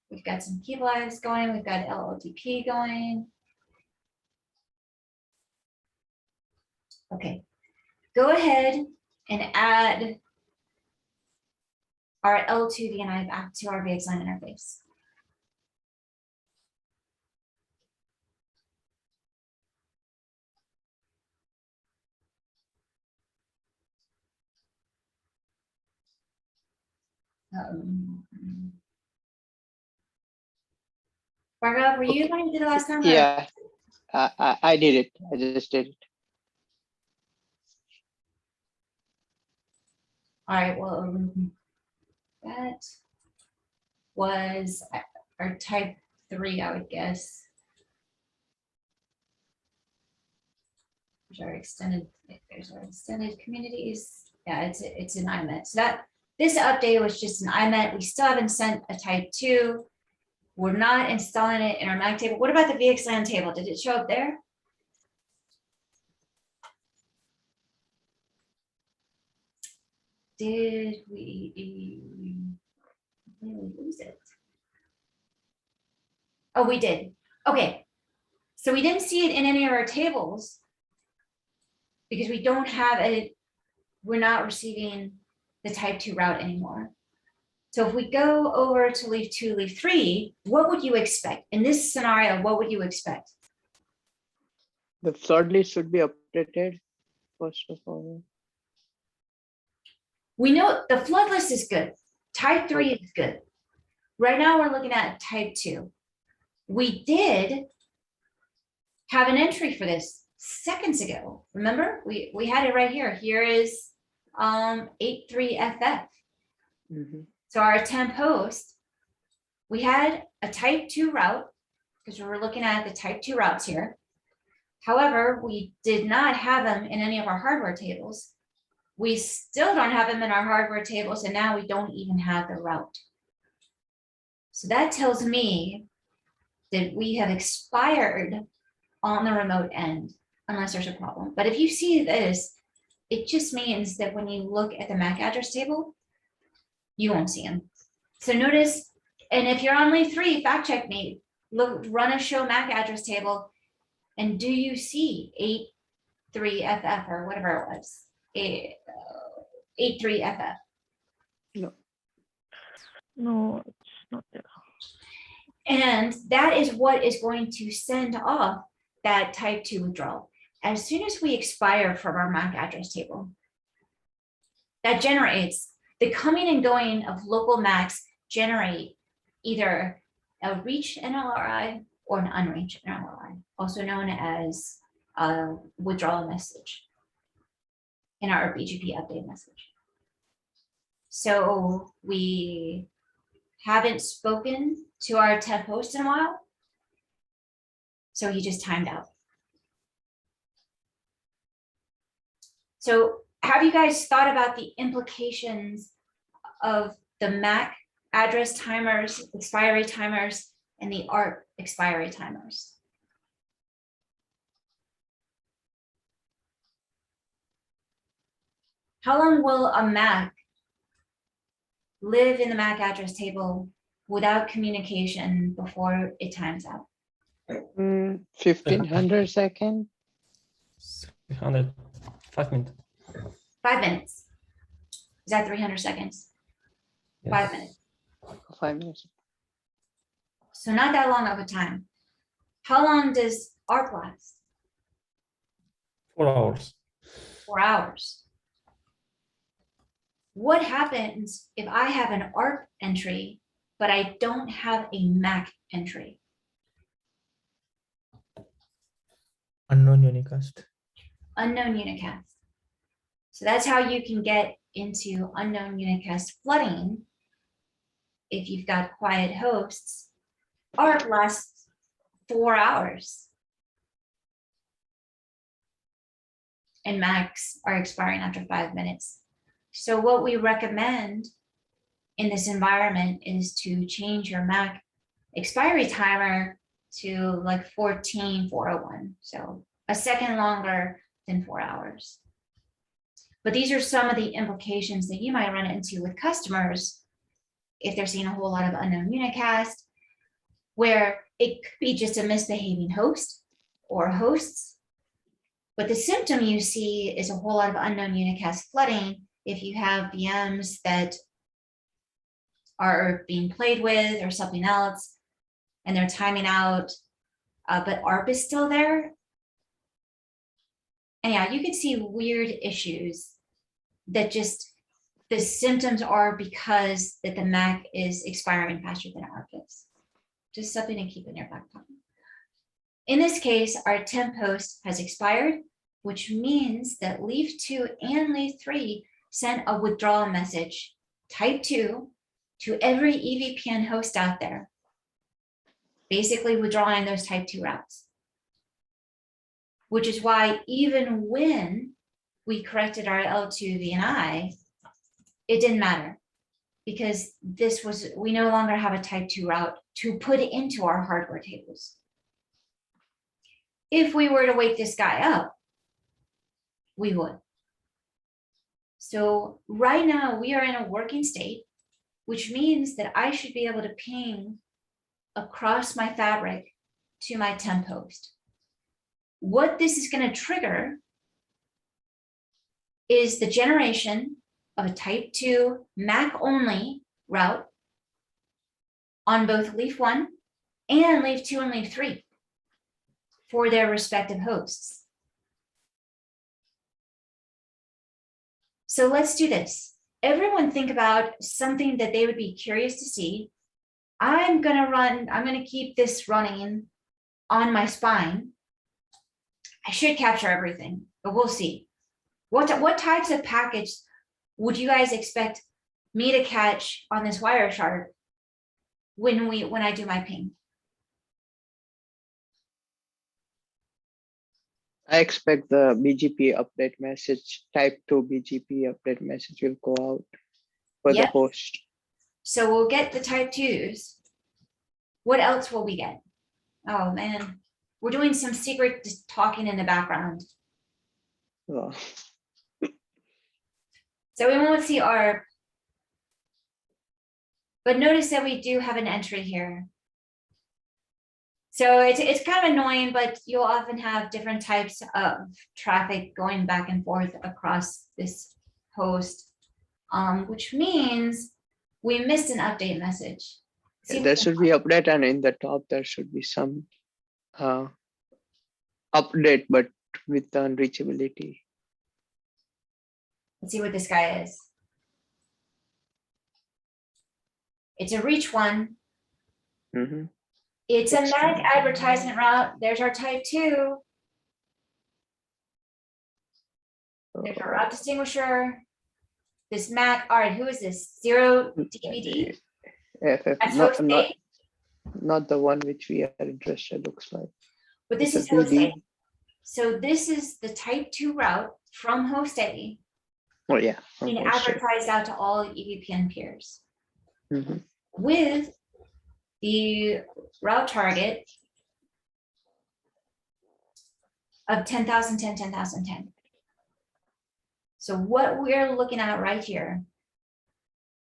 We've got some key lives going. We've got LLDP going. Okay, go ahead and add our L2VNI back to our VXLAN interface. Barbara, were you going to do the last time? Or? Yeah, I did it. I just did it. All right, well, that was our type 3, I would guess. There's our extended communities. Yeah, it's an IMET. So that this update was just an IMET. We still haven't sent a type 2. We're not installing it in our MAC table. What about the VXLAN table? Did it show up there? Did we lose it? Oh, we did. Okay. So we didn't see it in any of our tables because we don't have it. We're not receiving the type 2 route anymore. So if we go over to leaf 2, leaf 3, what would you expect? In this scenario, what would you expect? The flood list should be updated first of all. We know the flood list is good. Type 3 is good. Right now, we're looking at type 2. We did have an entry for this seconds ago. Remember, we had it right here. Here is 83FF. Mhm. So our temp host, we had a type 2 route because we were looking at the type 2 routes here. However, we did not have them in any of our hardware tables. We still don't have them in our hardware tables, and now we don't even have the route. So that tells me that we have expired on the remote end, unless there's a problem. But if you see this, it just means that when you look at the MAC address table, you won't see them. So notice, and if you're on leaf 3, fact check me, look, run a show MAC address table, and do you see 83FF or whatever it was? 83FF. No, it's not there. And that is what is going to send off that type 2 withdrawal. As soon as we expire from our MAC address table, that generates the coming and going of local MACs generate either a reach NLRI or an unreached NLRI, also known as a withdrawal message in our BGP update message. So we haven't spoken to our temp host in a while. So he just timed out. So have you guys thought about the implications of the MAC address timers, expiry timers, and the ARP expiry timers? How long will a MAC live in the MAC address table without communication before it times out? 1500 seconds. 300, 5 minutes. 5 minutes. Is that 300 seconds? Yes. 5 minutes. 5 minutes. So not that long of a time. How long does ARP last? 4 hours. 4 hours. What happens if I have an ARP entry, but I don't have a MAC entry? Unknown unicast. Unknown unicast. So that's how you can get into unknown unicast flooding. If you've got quiet hosts, ARP lasts 4 hours. And MACs are expiring after 5 minutes. So what we recommend in this environment is to change your MAC expiry timer to like 14,401. So a second longer than 4 hours. But these are some of the implications that you might run into with customers if they're seeing a whole lot of unknown unicast, where it could be just a misbehaving host or hosts. But the symptom you see is a whole lot of unknown unicast flooding if you have VMs that are being played with or something else, and they're timing out, but ARP is still there. And yeah, you can see weird issues that just, the symptoms are because that the MAC is expiring faster than ARP is. Just something to keep in your back pocket. In this case, our temp host has expired, which means that leaf 2 and leaf 3 sent a withdrawal message, type 2, to every EVPN host out there, basically withdrawing those type 2 routes. Which is why even when we corrected our L2VPN, it didn't matter, because this was, we no longer have a type 2 route to put into our hardware tables. If we were to wake this guy up, we would. So right now we are in a working state, which means that I should be able to ping across my fabric to my temp host. What this is going to trigger is the generation of a type 2 MAC only route on both leaf 1 and leaf 2 and leaf 3 for their respective hosts. So let's do this. everyone think about something that they would be curious to see. I'm gonna keep this running on my spine. I should capture everything, but we'll see. What types of package would you guys expect me to catch on this Wireshark when I do my ping? I expect the BGP update message, type 2 BGP update message will go out for the Yep. host. So we'll get the type 2s. What else will we get? Oh man, we're doing some secret talking in the background. Oh, So we won't see ARP. But notice that we do have an entry here. So it's kind of annoying, but you'll often have different types of traffic going back and forth across this host, which means we missed an update message. See, there should be update, and in the top there should be some update, but with the unreachability. let's see what this guy is. It's a reach one. Mhm. It's a It's MAC fine. advertisement route. There's our type 2. There's our route distinguisher. This MAC, all right, who is this? 0 DBD? FF, That's not, host not, A, not the one which we are interested, looks like. but this it's is a host BD. A. So this is the type 2 route from host A Oh, yeah. being advertised out to all EVPN peers Mhm. with the route target of 10,000, 10, 10,000, 10. So what we're looking at right here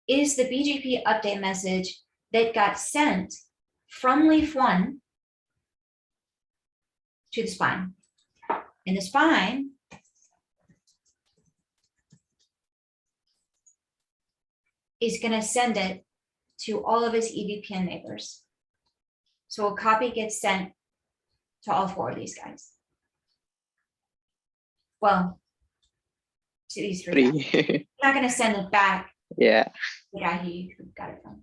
is the BGP update message that got sent from leaf 1 to the spine. And the spine is going to send it to all of his EVPN neighbors. So a copy gets sent to all 4 of these guys. Well, to these 3 guys. 3. You're not going to send it back Yeah. to the guy who got it from.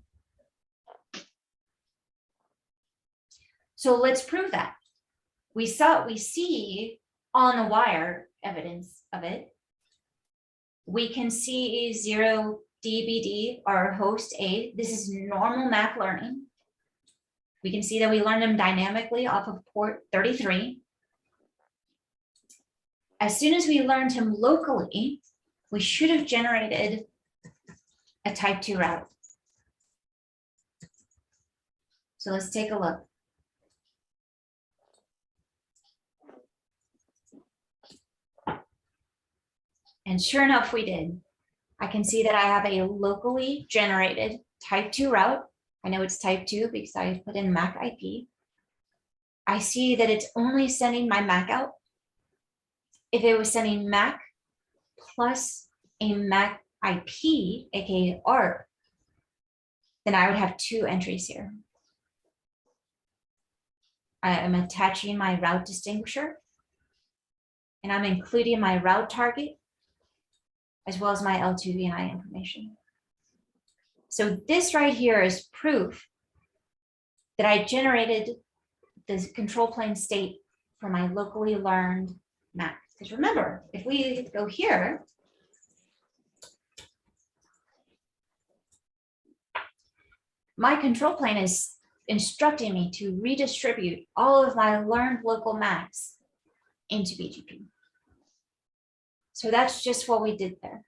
So let's prove that. We see on the wire evidence of it. We can see 0 DBD, our host A. This is normal MAC learning. We can see that we learned them dynamically off of port 33. As soon as we learned him locally, we should have generated a type 2 route. So let's take a look. And sure enough, we did. I can see that I have a locally generated type 2 route. I know it's type 2 because I put in MAC IP. I see that it's only sending my MAC out. If it was sending MAC plus a MAC IP, aka ARP, then I would have 2 entries here. I am attaching my route distinguisher, and I'm including my route target, as well as my L2VPN information. So this right here is proof that I generated the control plane state for my locally learned MAC. Because remember, if we go here, my control plane is instructing me to redistribute all of my learned local MACs into BGP. So that's just what we did there.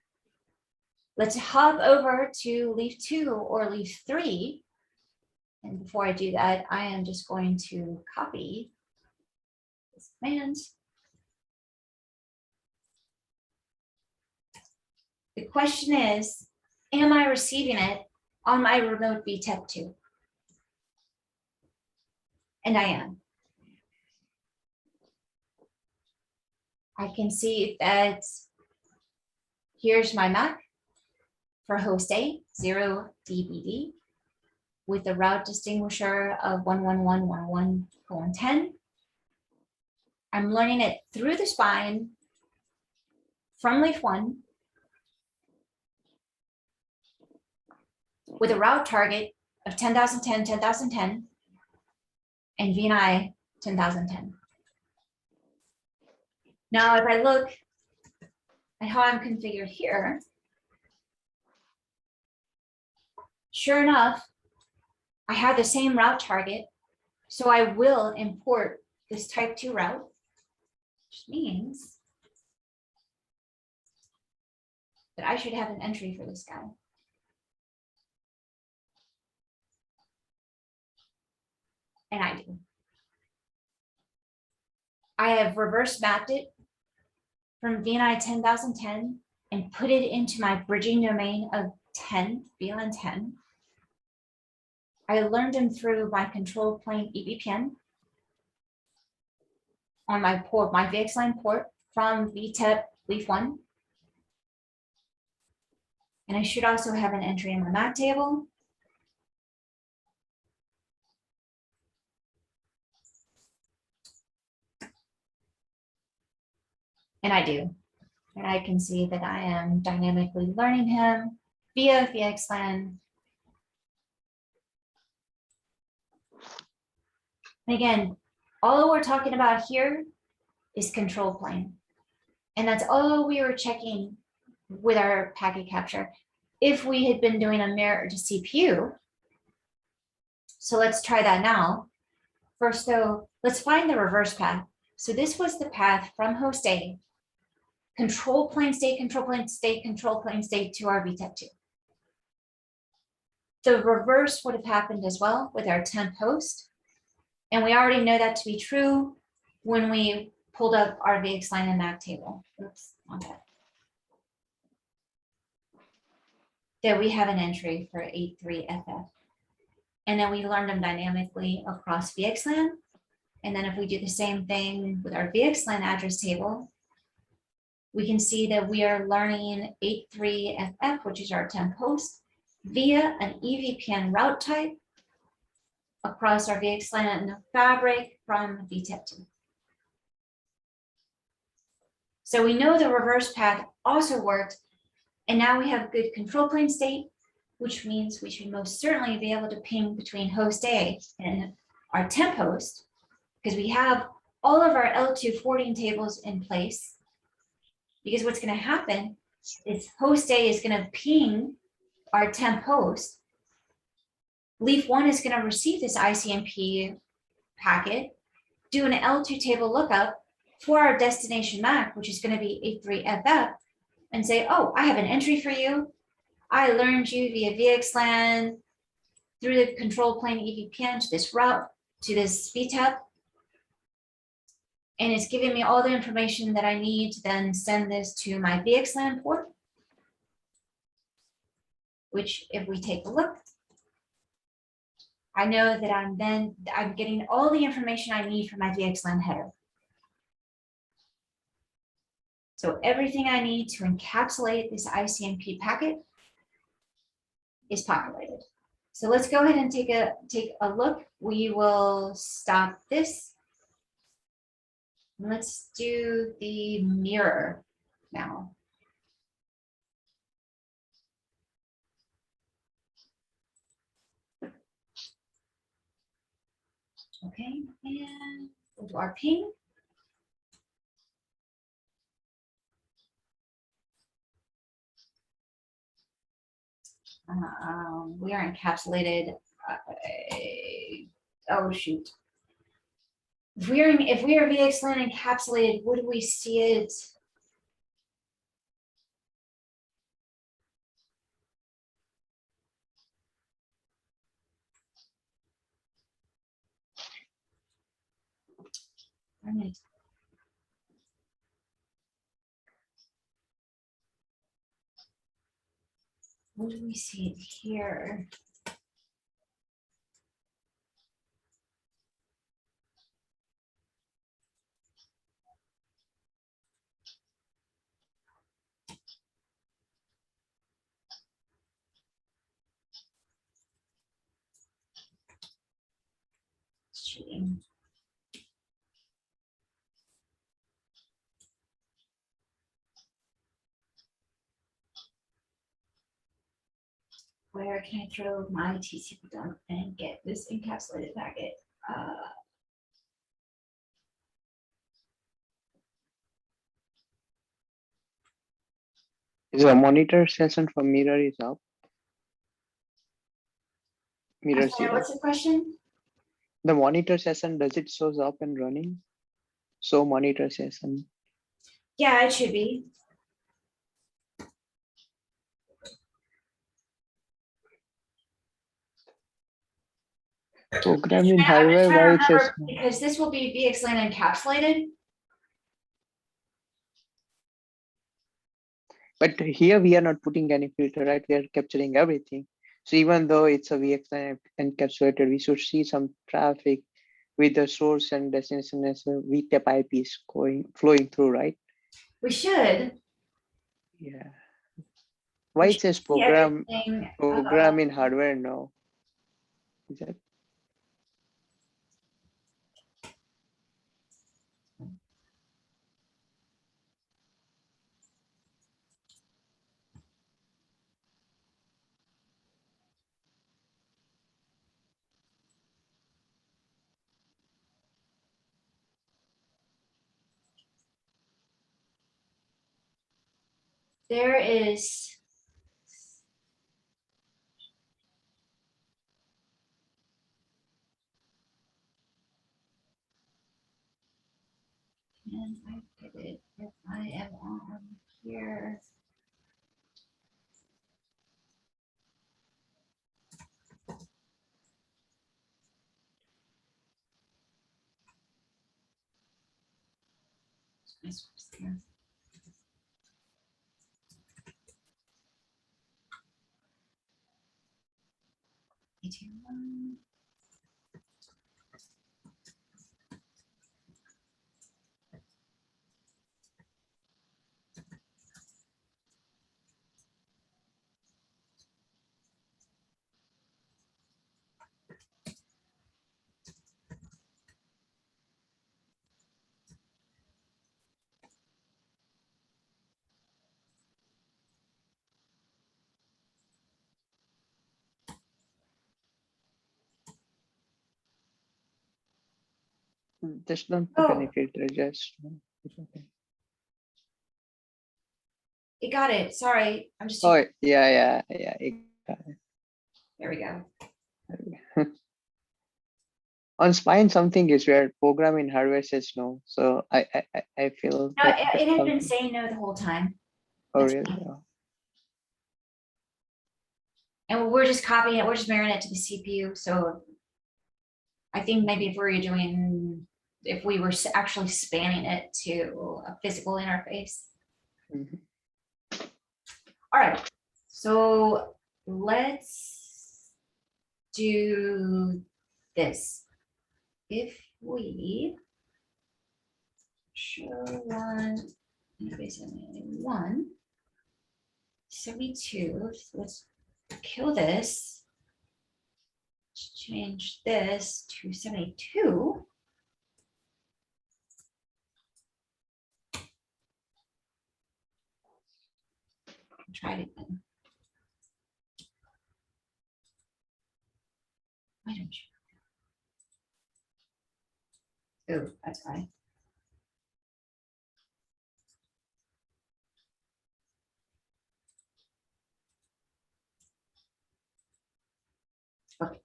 Let's hop over to leaf 2 or leaf 3. And before I do that, I am just going to copy this command. The question is, am I receiving it on my remote VTEP 2? And I am. I can see that here's my MAC for host A, 0 DBD, with the route distinguisher of 111.1.10. I'm learning it through the spine from leaf 1 with a route target of 10,010, 10,010, and VNI 10,010. Now, if I look at how I'm configured here, sure enough, I have the same route target, so I will import this type 2 route, which means that I should have an entry for this guy. And I do. I have reverse mapped it from VNI 10,010 and put it into my bridging domain of 10, VLAN 10. I learned them through my control plane EVPN on my port, my VXLAN port from VTEP leaf 1. And I should also have an entry in my MAC table. And I do. And I can see that I am dynamically learning him via VXLAN. And again, all we're talking about here is control plane. And that's all we were checking with our packet capture. If we had been doing a mirror to CPU, so let's try that now. First though, let's find the reverse path. So this was the path from host A, control plane state, control plane state, control plane state to our VTEP2. The reverse would have happened as well with our temp host. And we already know that to be true when we pulled up our VXLAN and MAC table. Oops, on that. There we have an entry for 83FF. And then we learned them dynamically across VXLAN. And then if we do the same thing with our VXLAN address table, we can see that we are learning 83FF, which is our temp host, via an EVPN route type across our VXLAN and the fabric from VTEP2. So we know the reverse path also worked, and now we have good control plane state, which means we should most certainly be able to ping between host A and our temp host, because we have all of our L2 forwarding tables in place. Because what's going to happen is host A is going to ping our temp host. Leaf 1 is going to receive this ICMP packet, do an L2 table lookup for our destination MAC, which is going to be 83FF, and say, oh, I have an entry for you. I learned you via VXLAN through the control plane EVPN to this route, to this VTEP. And it's giving me all the information that I need to then send this to my VXLAN port, which if we take a look, I know that I'm getting all the information I need for my VXLAN header. So everything I need to encapsulate this ICMP packet is populated. So let's go ahead and take a look. We will stop this. Let's do the mirror now. Okay, and we'll do our ping. We are encapsulated. Oh shoot! If we are VXLAN encapsulated, would we see it? Would we see it here? Cheating. Where can I throw my TCP dump and get this encapsulated packet? Is a monitor session for mirror is up? Mirror I'm sorry, 0. what's the question? The monitor session, does it shows up and running? So monitor session. Yeah, it should be. Programming I'm just hardware, trying why to it says remember, no? because this will be VXLAN encapsulated. But here we are not putting any filter, right? We are capturing everything. So even though it's a VXLAN encapsulated, we should see some traffic with the source and destination as a VTEP IPs flowing through, right? We should. Yeah. Why we it should says see program everything, in hardware? No. Is that there is. And I get it if I am on here. just don't put any Oh. filter, just it's okay. It got it. Sorry, I'm just. Oh yeah. There we go. On spine, something is where programming hardware says no. So I feel No, that it had been something- saying no the whole time. Oh that's really? fine. Oh. And we're just copying it, we're just mirroring it to the CPU, so. I think maybe if we were actually spanning it to a physical interface. Mhm. All right, so let's do this. If we show run interface 72, let's kill this. Change this to 72. Try it again. Why don't you? Oh, that's why. Okay.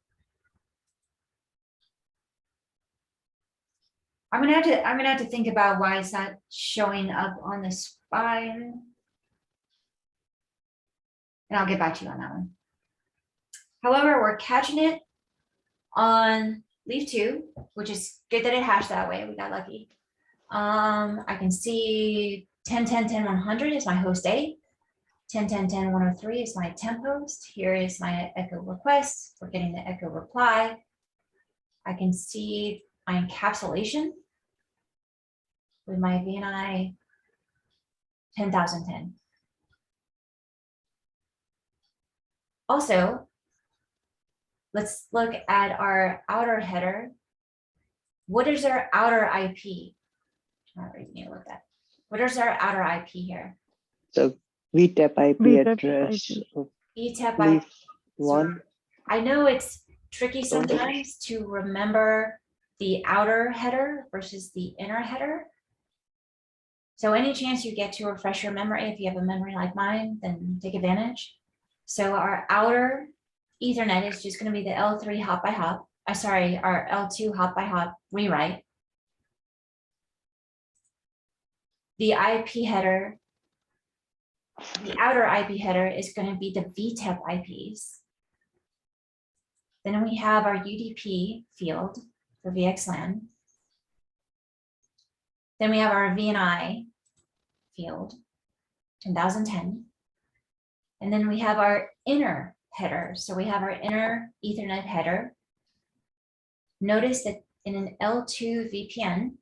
I'm gonna have to think about why it's not showing up on the spine. And I'll get back to you on that one. However, we're catching it on leaf 2, which is good that it hashed that way. We got lucky. I can see 10, 10, 10, 100 is my host A. 10, 10, 10, 103 is my temp host. Here is my echo request. We're getting the echo reply. I can see my encapsulation with my VNI 10,010. Also, let's look at our outer header. What is our outer IP? All right, you look at what is our outer IP here? So VTEP IP VTEP address IP. of ETAP leaf 1. I know it's tricky So- sometimes to remember the outer header versus the inner header. So any chance you get to refresh your memory, if you have a memory like mine, then take advantage. So our outer Ethernet is just going to be the L3 hop by hop. Sorry, our L2 hop by hop rewrite. The IP header, the outer IP header is going to be the VTEP IPs. Then we have our UDP field for VXLAN. Then we have our VNI field, 10,010. And then we have our inner header. So we have our inner Ethernet header. Notice that in an L2 VPN,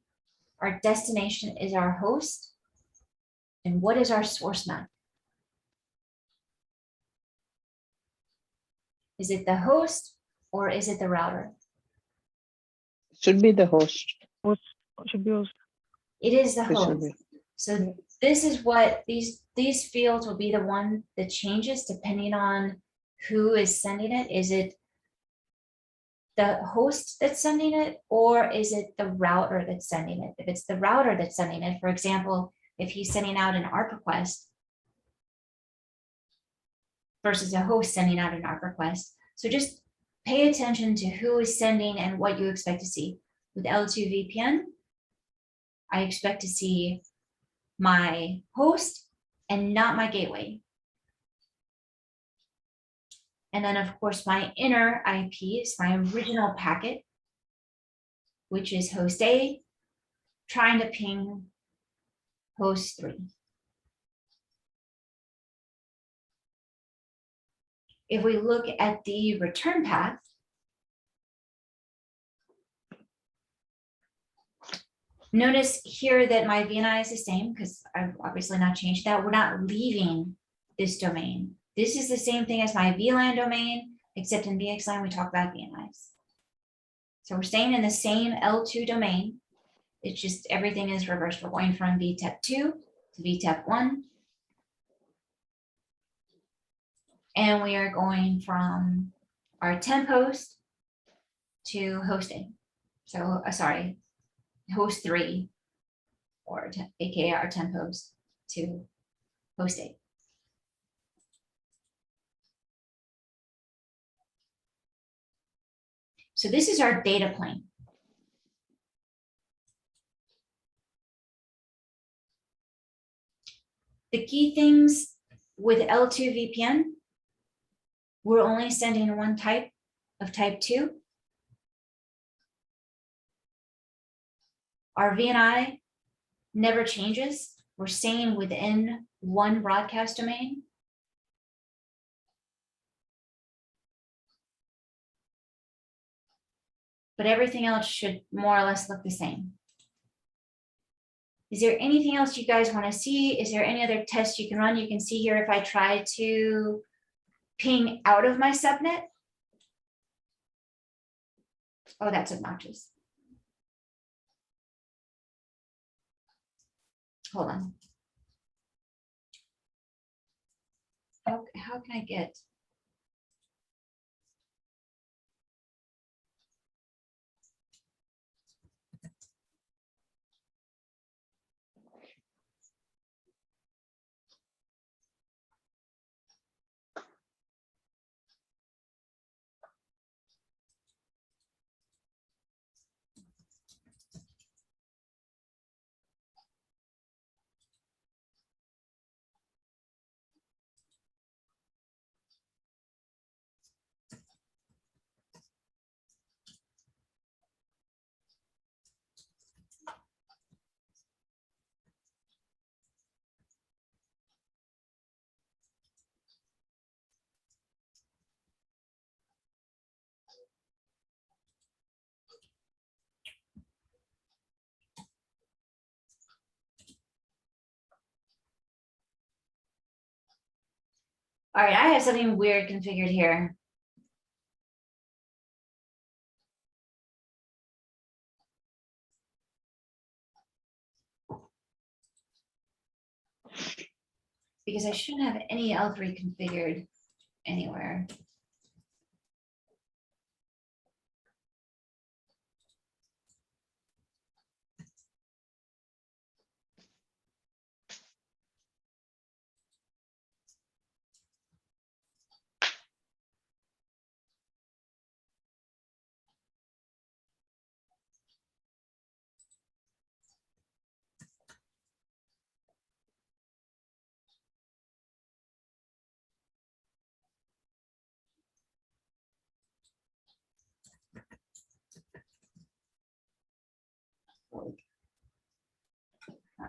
our destination is our host. And what is our source MAC? Is it the host or is it the router? Should be the host. Host should be host. It is the It should host. be. So this is what these fields will be the one that changes depending on who is sending it. Is it the host that's sending it, or is it the router that's sending it? If it's the router that's sending it, for example, if he's sending out an ARP request versus a host sending out an ARP request. So just pay attention to who is sending and what you expect to see. With L2 VPN, I expect to see my host and not my gateway. And then of course, my inner IP is my original packet, which is host A trying to ping host 3. If we look at the return path, notice here that my VNI is the same because I've obviously not changed that. We're not leaving this domain. This is the same thing as my VLAN domain, except in VXLAN, we talk about VNIs. So we're staying in the same L2 domain. It's just everything is reversed. We're going from VTEP 2 to VTEP 1. And we are going from our temp host to hosting. So, sorry, host 3, or AKA our temp host to host 8. So this is our data plane. The key things with L2 VPN, we're only sending one type of type 2. Our VNI never changes. We're staying within one broadcast domain. But everything else should more or less look the same. Is there anything else you guys want to see? Is there any other tests you can run? You can see here if I try to ping out of my subnet. Oh, that's obnoxious. Hold on. How can I get? All right, I have something weird configured here. Because I shouldn't have any L3 configured anywhere.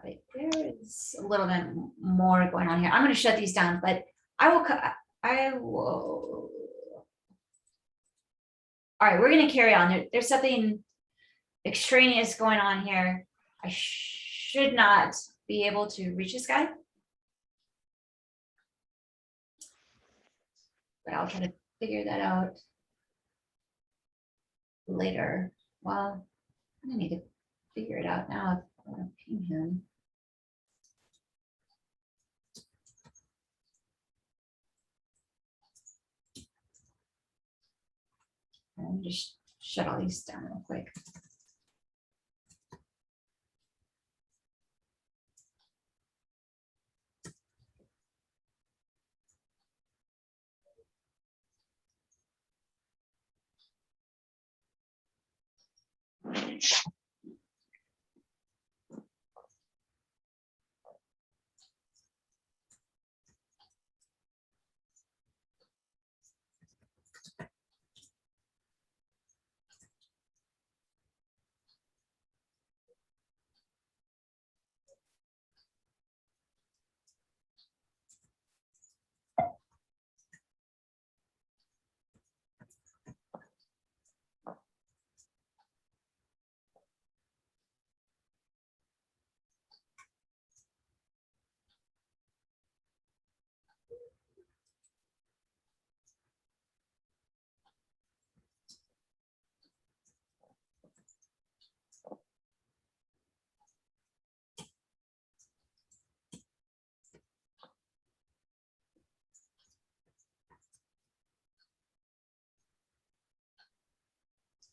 right, there is a little bit more going on here. I'm gonna shut these down, but I will. All right, we're gonna carry on. There's something extraneous going on here. I should not be able to reach this guy. But I'll try to figure that out later. Well, I need to figure it out now if I want to ping him. Let me just shut all these down real quick.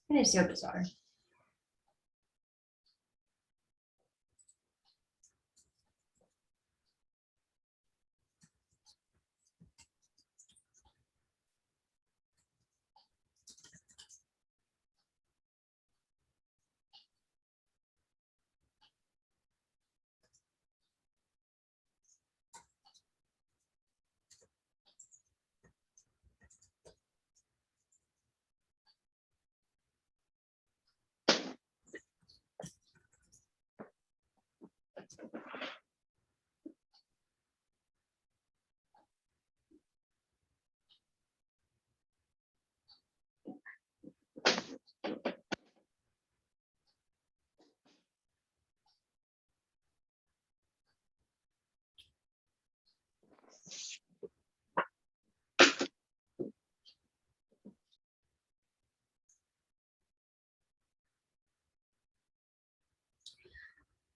It is so bizarre.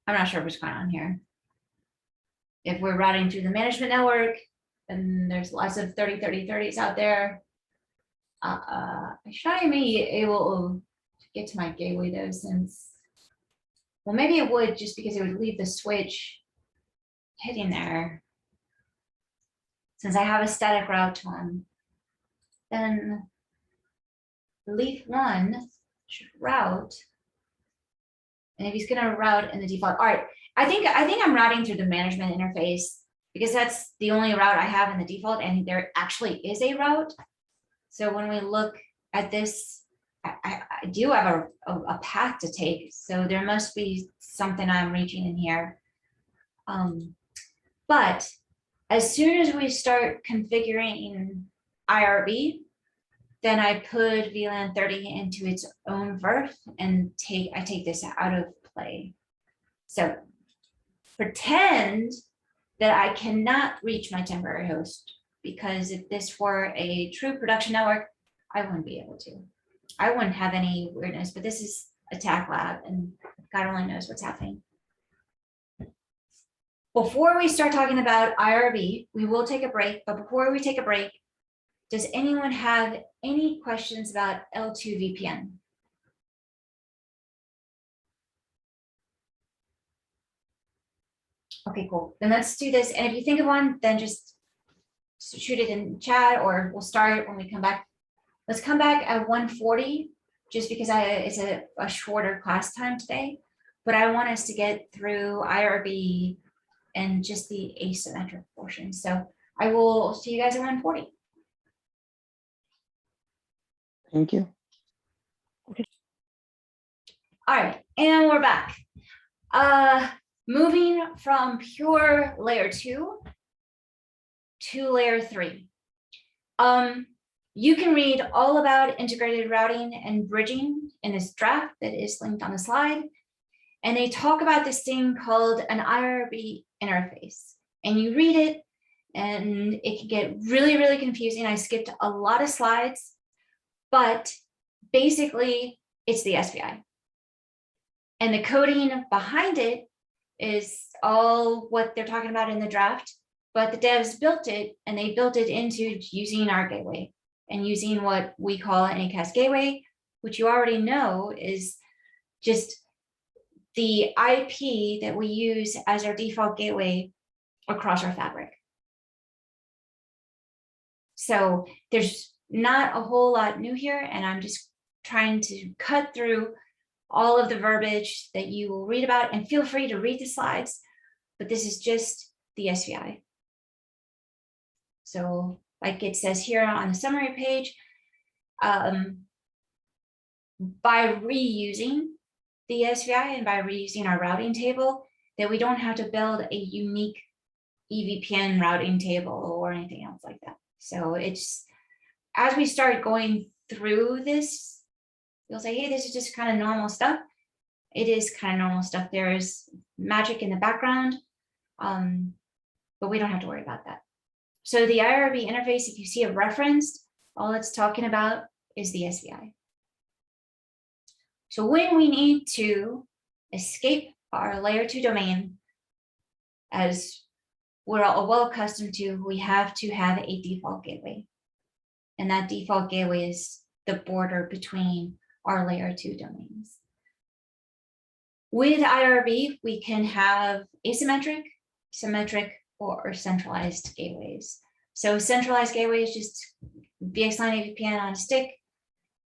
I'm not sure what's going on here. If we're routing through the management network, then there's lots of 30/30/30s out there. I should be able to get to my gateway though, since, well, maybe it would, just because it would leave the switch hitting there. Since I have a static route to him, then leaf one should route. And if he's gonna route in the default, all right, I think I'm routing through the management interface because that's the only route I have in the default, and there actually is a route. So when we look at this, I do have a path to take, so there must be something I'm reaching in here. But as soon as we start configuring IRB, then I put VLAN 30 into its own VRF and I take this out of play. So pretend that I cannot reach my temporary host, because if this were a true production network, I wouldn't be able to. I wouldn't have any weirdness, but this is attack lab and God only knows what's happening. Before we start talking about IRB, we will take a break, but before we take a break, does anyone have any questions about L2VPN? Okay, cool. Then let's do this. And if you think of one, then just shoot it in chat, or we'll start when we come back. Let's come back at 1:40, just because it's a shorter class time today. But I want us to get through IRB and just the asymmetric portion. So I will see you guys at 1:40. Thank you. All right, and we're back. moving from pure layer 2 to layer 3. You can read all about integrated routing and bridging in this draft that is linked on the slide. And they talk about this thing called an IRB interface. And you read it and it can get really, really confusing. I skipped a lot of slides, but basically it's the SPI. And the coding behind it is all what they're talking about in the draft, but the devs built it and they built it into using our gateway and using what we call an ACAS gateway, which you already know is just the IP that we use as our default gateway across our fabric. So there's not a whole lot new here, and I'm just trying to cut through all of the verbiage that you will read about, and feel free to read the slides, but this is just the SVI. So like it says here on the summary page, by reusing the SVI and by reusing our routing table, that we don't have to build a unique EVPN routing table or anything else like that. So it's, as we start going through this, you'll say, hey, this is just kind of normal stuff. It is kind of normal stuff. There is magic in the background, but we don't have to worry about that. So the IRB interface, if you see it referenced, all it's talking about is the SVI. So when we need to escape our layer 2 domain, as we're all well accustomed to, we have to have a default gateway. And that default gateway is the border between our layer 2 domains. With IRB, we can have asymmetric, symmetric, or centralized gateways. So centralized gateway is just VXLAN EVPN on a stick,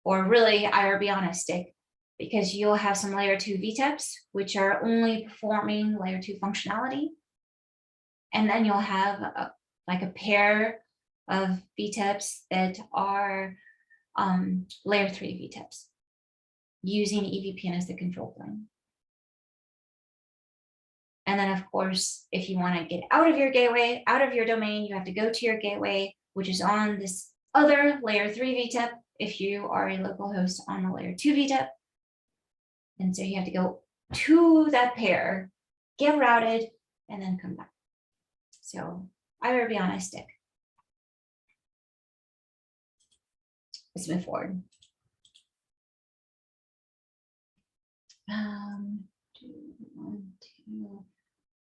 or really IRB on a stick, because you'll have some layer 2 VTEPs, which are only performing layer 2 functionality. And then you'll have like a pair of VTEPs that are layer 3 VTEPs using EVPN as the control plane. And then of course, if you want to get out of your gateway, out of your domain, you have to go to your gateway, which is on this other layer 3 VTEP if you are a local host on a layer 2 VTEP. And so you have to go to that pair, get routed, and then come back. So IRB on a stick. Let's move forward.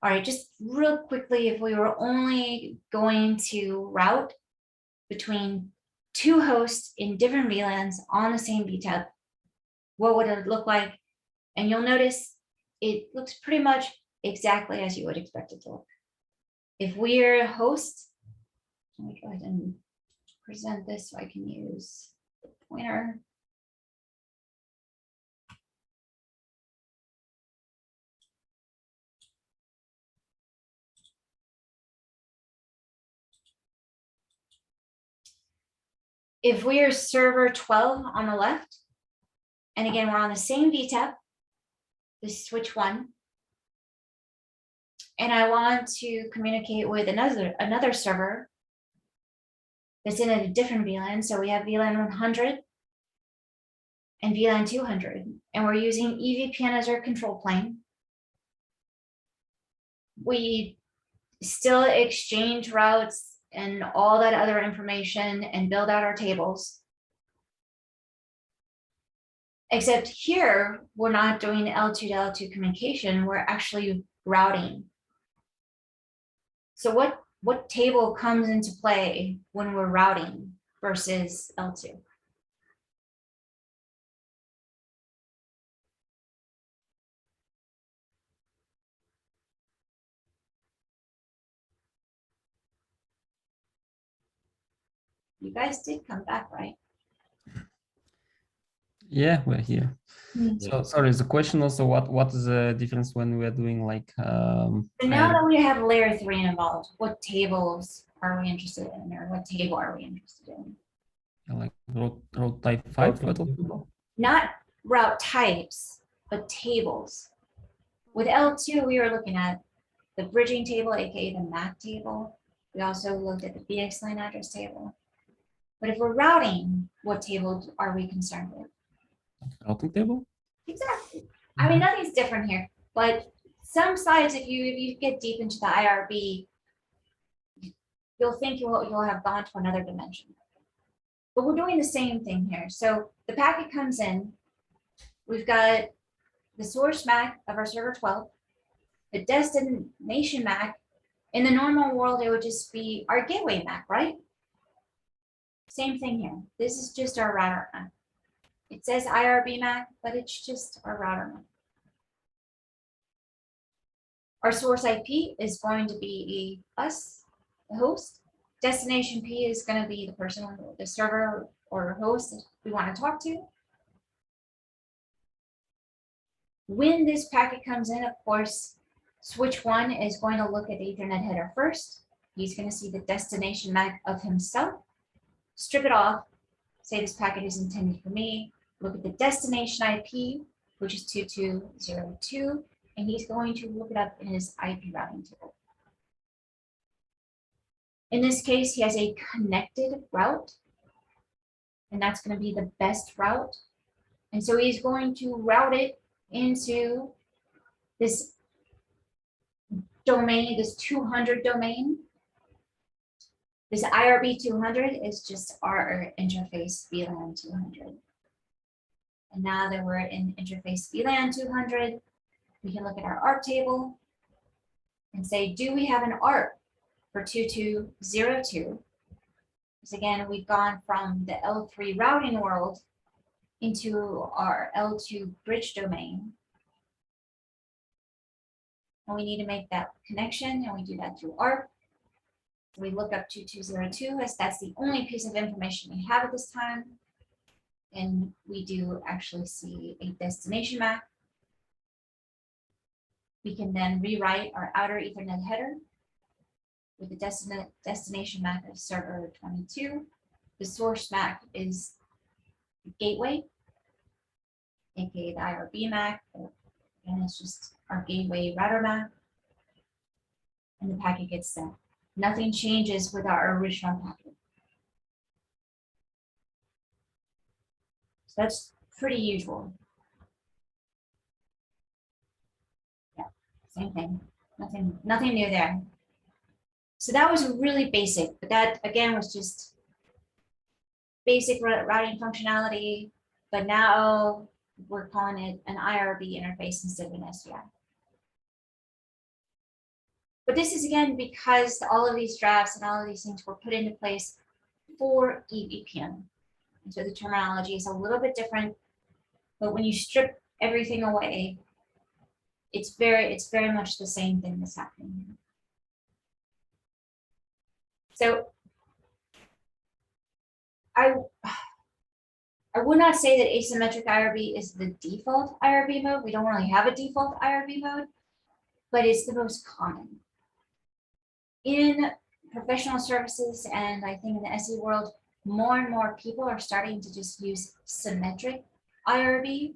All right, just real quickly, if we were only going to route between 2 hosts in different VLANs on the same VTEP, what would it look like? And you'll notice it looks pretty much exactly as you would expect it to look. If we're a host, let me go ahead and present this so I can use the pointer. If we are server 12 on the left, and again, we're on the same VTEP, this is switch 1, and I want to communicate with another server that's in a different VLAN. So we have VLAN 100 and VLAN 200, and we're using EVPN as our control plane. We still exchange routes and all that other information and build out our tables. Except here, we're not doing L2 to L2 communication, we're actually routing. So what table comes into play when we're routing versus L2? You guys did come back, right? Yeah, we're here. So sorry, the question also, what is the difference when we are doing like So now that we have layer 3 involved, what tables are we interested in, or what table are we interested in? like route type 5? Not route types, but tables. With L2, we were looking at the bridging table, aka the MAC table. We also looked at the VXLAN address table. But if we're routing, what table are we concerned with? Routing table? Exactly. I mean, nothing's different here, but some sites, if you get deep into the IRB, you'll think you'll have gone to another dimension. But we're doing the same thing here. So the packet comes in. We've got the source MAC of our server 12, the destination MAC. In the normal world, it would just be our gateway MAC, right? Same thing here. This is just our router MAC. It says IRB MAC, but it's just our router MAC. Our source IP is going to be us, the host. Destination P is going to be the person, the server or host that we want to talk to. When this packet comes in, of course, switch 1 is going to look at the Ethernet header first. He's going to see the destination MAC of himself, strip it off, say this packet is intended for me, look at the destination IP, which is 2202, and he's going to look it up in his IP routing table. In this case, he has a connected route, and that's going to be the best route. And so he's going to route it into this domain, this 200 domain. This IRB 200 is just our interface VLAN 200. And now that we're in interface VLAN 200, we can look at our ARP table and say, do we have an ARP for 2202? Because again, we've gone from the L3 routing world into our L2 bridge domain. And we need to make that connection, and we do that through ARP. So we look up 2202 as that's the only piece of information we have at this time. And we do actually see a destination MAC. We can then rewrite our outer Ethernet header with the destination MAC of server 22. The source MAC is the gateway, aka the IRB MAC, and it's just our gateway router MAC. And the packet gets sent. Nothing changes with our original packet. So that's pretty usual. Yeah, same thing. Nothing new there. So that was really basic, but that again was just basic routing functionality, but now we're calling it an IRB interface instead of an SVI. But this is again because all of these drafts and all of these things were put into place for EVPN. And so the terminology is a little bit different, but when you strip everything away, it's very much the same thing that's happening here. So I would not say that asymmetric IRB is the default IRB mode. We don't really have a default IRB mode, but it's the most common. In professional services, and I think in the SE world, more and more people are starting to just use symmetric IRB.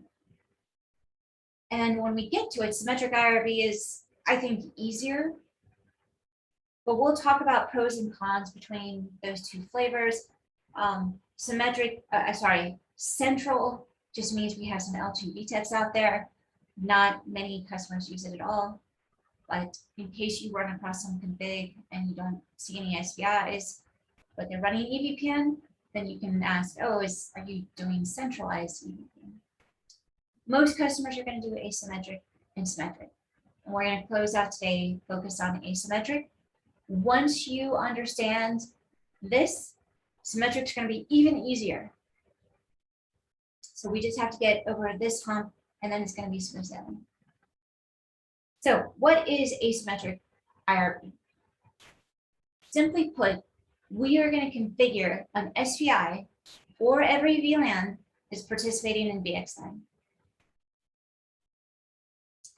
And when we get to it, symmetric IRB is, I think, easier. But we'll talk about pros and cons between those two flavors. Central just means we have some L2 VTEPs out there. Not many customers use it at all. But in case you run across some config and you don't see any SVIs, but they're running EVPN, then you can ask, oh, are you doing centralized EVPN? Most customers are going to do asymmetric and symmetric. And we're going to close out today, focus on asymmetric. Once you understand this, symmetric is going to be even easier. So we just have to get over this hump, and then it's going to be smooth sailing. So what is asymmetric IRB? Simply put, we are going to configure an SVI for every VLAN is participating in VXLAN.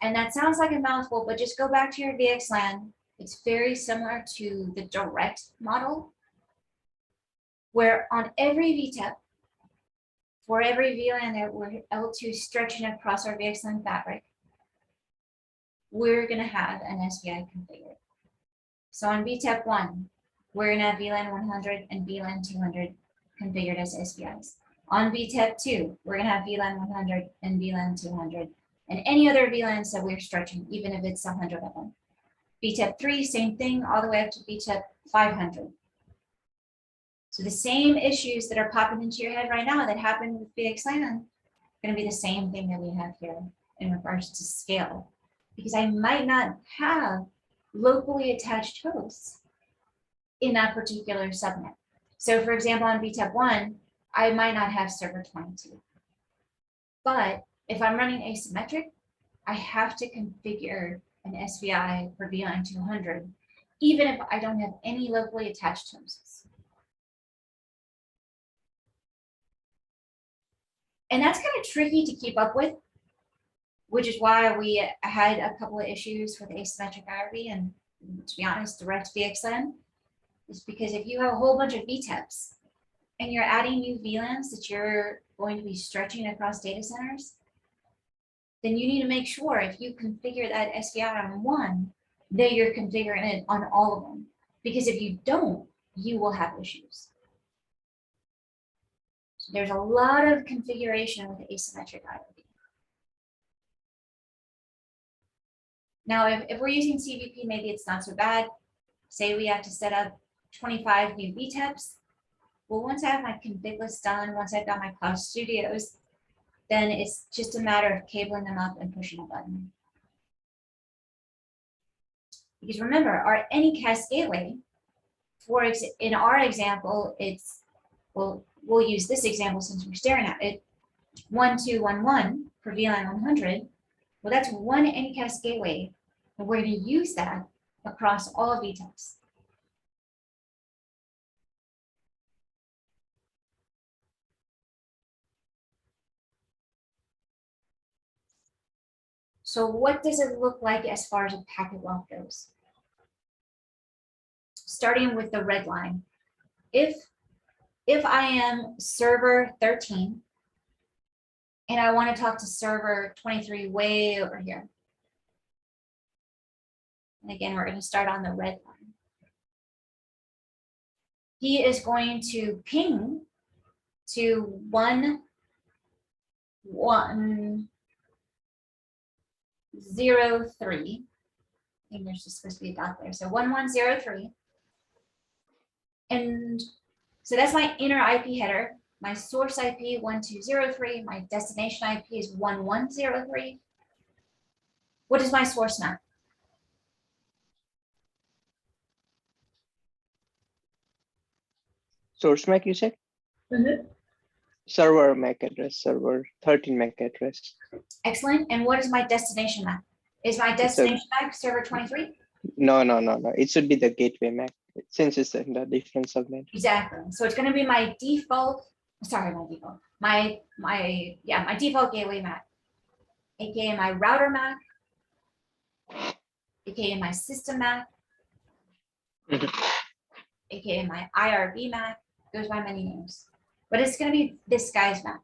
And that sounds like a mouthful, but just go back to your VXLAN. It's very similar to the direct model, where on every VTEP, for every VLAN that we're L2 stretching across our VXLAN fabric, we're gonna have an SPI configured. So on VTEP 1, we're gonna have VLAN 100 and VLAN 200 configured as SPIs. On VTEP 2, we're gonna have VLAN 100 and VLAN 200 and any other VLANs that we're stretching, even if it's 100 of them. VTEP 3, same thing, all the way up to VTEP 500. So the same issues that are popping into your head right now that happened with VXLAN, going to be the same thing that we have here in regards to scale, because I might not have locally attached hosts in that particular subnet. So for example, on VTEP 1, I might not have server 22. But if I'm running asymmetric, I have to configure an SPI for VLAN 200, even if I don't have any locally attached hosts. And that's kind of tricky to keep up with, which is why we had a couple of issues with asymmetric IRB and, to be honest, direct VXLAN, is because if you have a whole bunch of VTEPs and you're adding new VLANs that you're going to be stretching across data centers, then you need to make sure if you configure that SPI on one, that you're configuring it on all of them. Because if you don't, you will have issues. So there's a lot of configuration with asymmetric IRB. Now, if we're using CVP, maybe it's not so bad. Say we have to set up 25 new VTEPs. Well, once I have my config list done, once I've got my cloud studios, then it's just a matter of cabling them up and pushing a button. Because remember, our Anycast gateway, in our example, it's, well, we'll use this example since we're staring at it, 1211 for VLAN 100. Well, that's one Anycast gateway, and we're going to use that across all VTEPs. So what does it look like as far as a packet walk goes? Starting with the red line. If I am server 13 and I want to talk to server 23 way over here. And again, we're going to start on the red line. He is going to ping to 1103. I think there's just supposed to be a dot there. So 1103. And so that's my inner IP header. My source IP 1203. My destination IP is 1103. What is my source MAC? Source MAC, you said? Server MAC address, server 13 MAC address. Excellent. And what is my destination MAC? Is my destination MAC server 23? No. It should be the gateway MAC since it's in the different subnet. Exactly. So it's going to be my default. Sorry, my default gateway MAC, aka my router MAC, aka my system MAC, aka my IRB MAC. Goes by many names, but it's going to be this guy's MAC.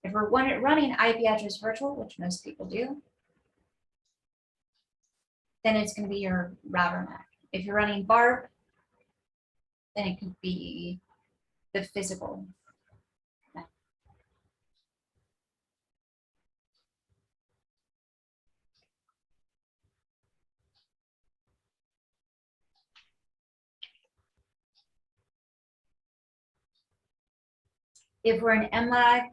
If we're running IP address virtual, which most people do, then it's going to be your router MAC. If you're running BARP, then it could be the physical MAC. If we're an MLAG,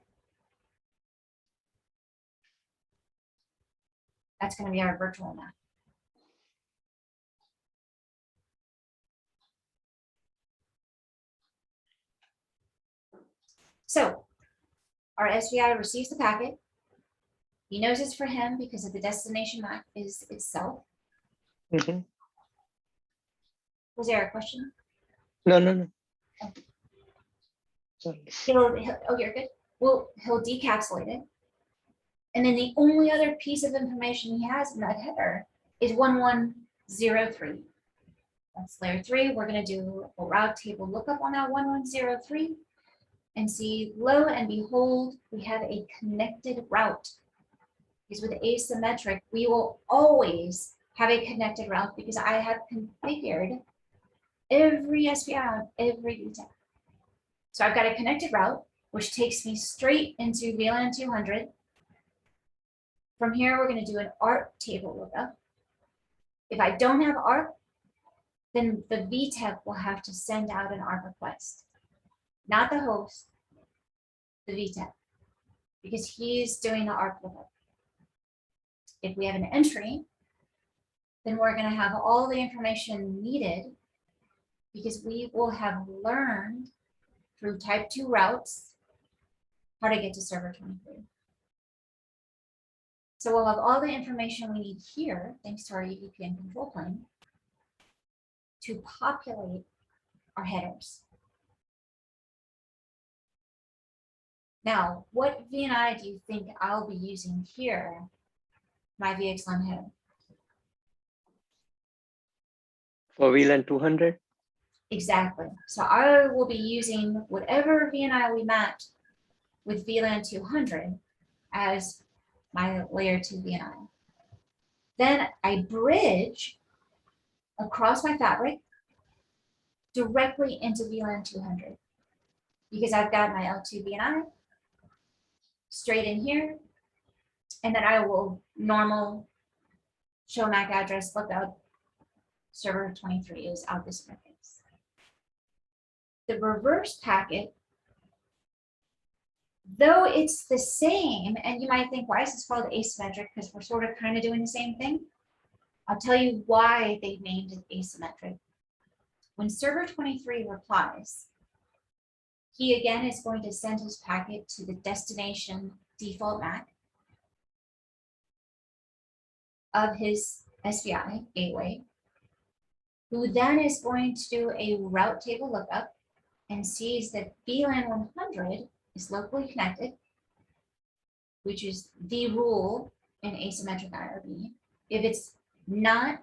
that's going to be our virtual MAC. So our SPI receives the packet. He knows it's for him because of the destination MAC is itself. Was there a question? No. Sorry. Oh, you're good. Well, he'll decapsulate it. And then the only other piece of information he has in that header is 1103. That's layer 3. We're going to do a route table lookup on that 1103 and see, lo and behold, we have a connected route. Because with asymmetric, we will always have a connected route because I have configured every SPI on every VTEP. So I've got a connected route, which takes me straight into VLAN 200. From here, we're going to do an ARP table lookup. If I don't have ARP, then the VTEP will have to send out an ARP request, not the host, the VTEP, because he's doing the ARP lookup. If we have an entry, then we're going to have all the information needed because we will have learned through type 2 routes how to get to server 23. So we'll have all the information we need here, thanks to our EVPN control plane, to populate our headers. Now, what VNI do you think I'll be using here, my VXLAN header? For VLAN 200? Exactly. So I will be using whatever VNI we mapped with VLAN 200 as my layer 2 VNI. Then I bridge across my fabric directly into VLAN 200 because I've got my L2 VNI straight in here, and then I will normal show MAC address lookup server 23 is out this interface. The reverse packet, though it's the same, and you might think, why is this called asymmetric? Because we're sort of kind of doing the same thing. I'll tell you why they named it asymmetric. When server 23 replies, he again is going to send his packet to the destination default MAC of his SVI gateway, who then is going to do a route table lookup and sees that VLAN 100 is locally connected, which is the rule in asymmetric IRB. If it's not,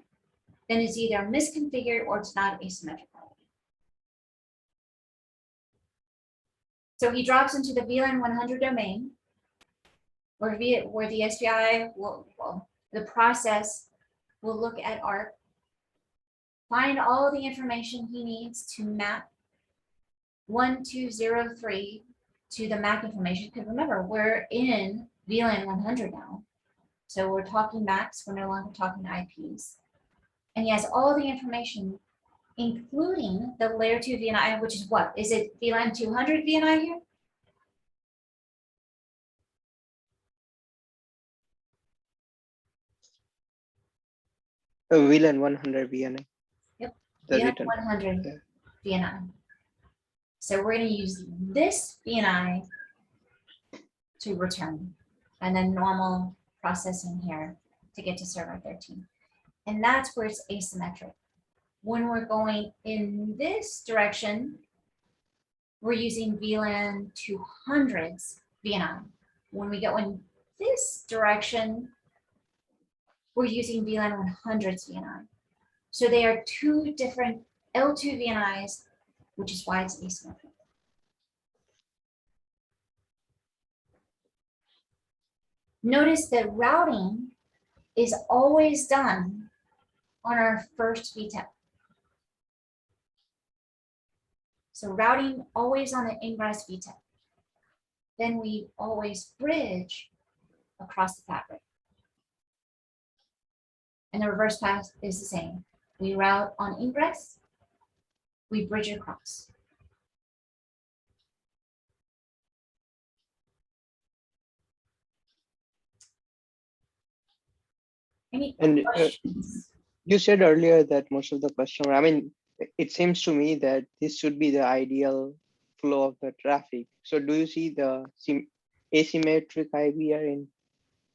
then it's either misconfigured or it's not asymmetric IRB. So he drops into the VLAN 100 domain, where the SPI will, the process will look at ARP, find all the information he needs to map 1203 to the MAC information. Because remember, we're in VLAN 100 now. So we're talking MACs, we're no longer talking IPs. And he has all the information, including the layer 2 VNI, which is what? Is it VLAN 200 VNI here? VLAN 100 VNI. Yep. The VLAN return. 100 VNI. So we're going to use this VNI to return, and then normal processing here to get to server 13. And that's where it's asymmetric. When we're going in this direction, we're using VLAN 200's VNI. When we go in this direction, we're using VLAN 100's VNI. So they are two different L2 VNIs, which is why it's asymmetric. Notice that routing is always done on our first VTEP. So routing always on the ingress VTEP. Then we always bridge across the fabric. And the reverse path is the same. We route on ingress, we bridge across. Any And questions? you said earlier that most of the customer, I mean, it seems to me that this should be the ideal flow of the traffic. So do you see the asymmetric IVR in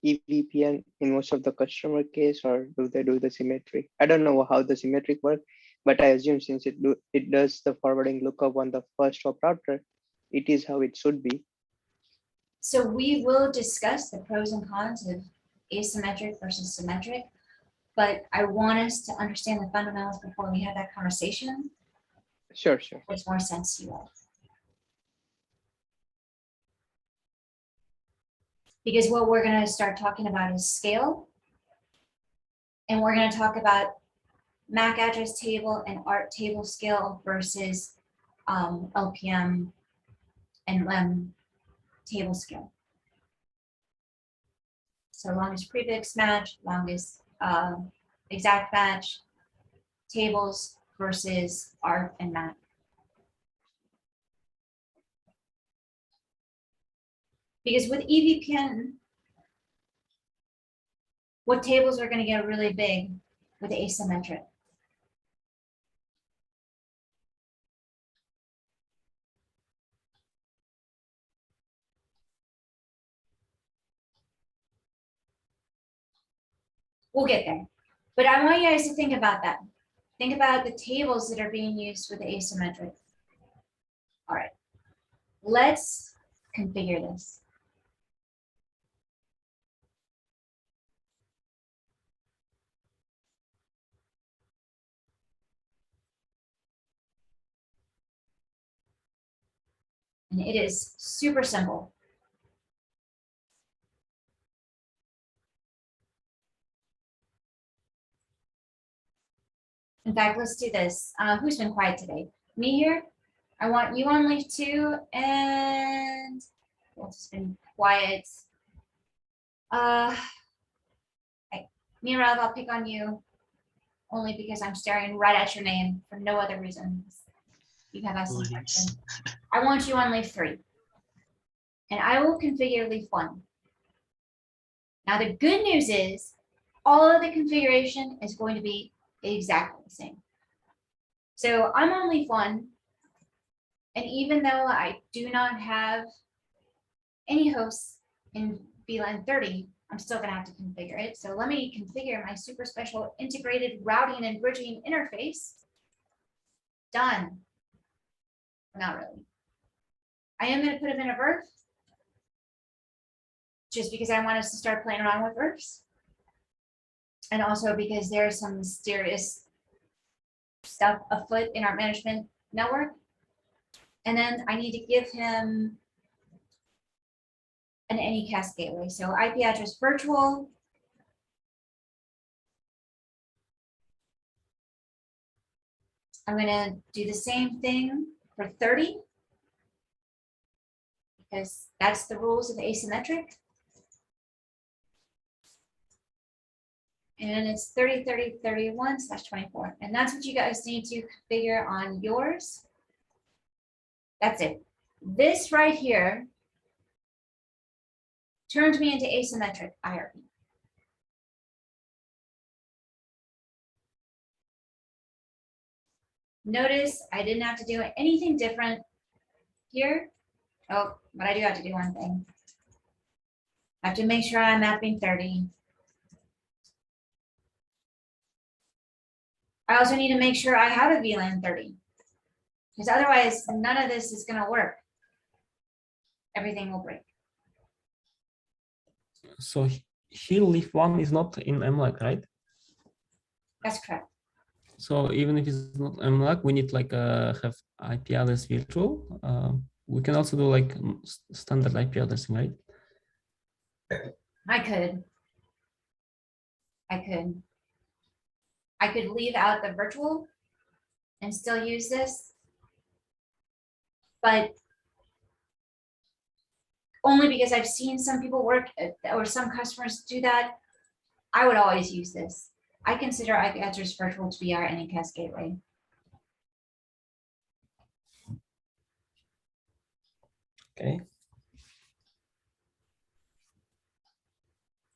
EVPN in most of the customer case, or do they do the symmetric? I don't know how the symmetric works, but I assume since it does the forwarding lookup on the first hop router, it is how it should be. So we will discuss the pros and cons of asymmetric versus symmetric, but I want us to understand the fundamentals before we have that conversation. Sure. Makes more sense to you all. Because what we're gonna start talking about is scale. And we're gonna talk about MAC address table and ART table scale versus LPM and LEM table scale. So longest prefix match, longest exact match, tables versus ART and MAC. Because with EVPN, what tables are going to get really big with asymmetric? We'll get there. But I want you guys to think about that. Think about the tables that are being used with asymmetric. All right, let's configure this. And it is super simple. In fact, let's do this. Who's been quiet today? Me here? I want you on leaf 2 and what's been quiet? Hey, Mirav, I'll pick on you only because I'm staring right at your name for no other reason. You have asked some Please. questions. I want you on leaf 3. And I will configure leaf 1. Now the good news is all of the configuration is going to be exactly the same. So I'm on leaf 1. And even though I do not have any hosts in VLAN 30, I'm still gonna have to configure it. So let me configure my super special integrated routing and bridging interface. Done. Not really. I am gonna put them in a VRF just because I want us to start playing around with VRFs. And also because there's some mysterious stuff afoot in our management network. And then I need to give him an Anycast gateway. So IP address virtual. I'm gonna do the same thing for 30 because that's the rules of asymmetric. And it's 30, 30, 31/24. And that's what you guys need to configure on yours. That's it. This right here turned me into asymmetric IRP. Notice I didn't have to do anything different here. Oh, but I do have to do one thing. I have to make sure I'm mapping 30. I also need to make sure I have a VLAN 30. Because otherwise, none of this is going to work. Everything will break. So here leaf 1 is not in MLAC, right? That's correct. So even if it's not MLAC, we need like have IP address virtual. We can also do like standard IP addressing, right? I could. I could leave out the virtual and still use this. But only because I've seen some people work or some customers do that, I would always use this. I consider IP address virtual to be our Anycast gateway. Okay.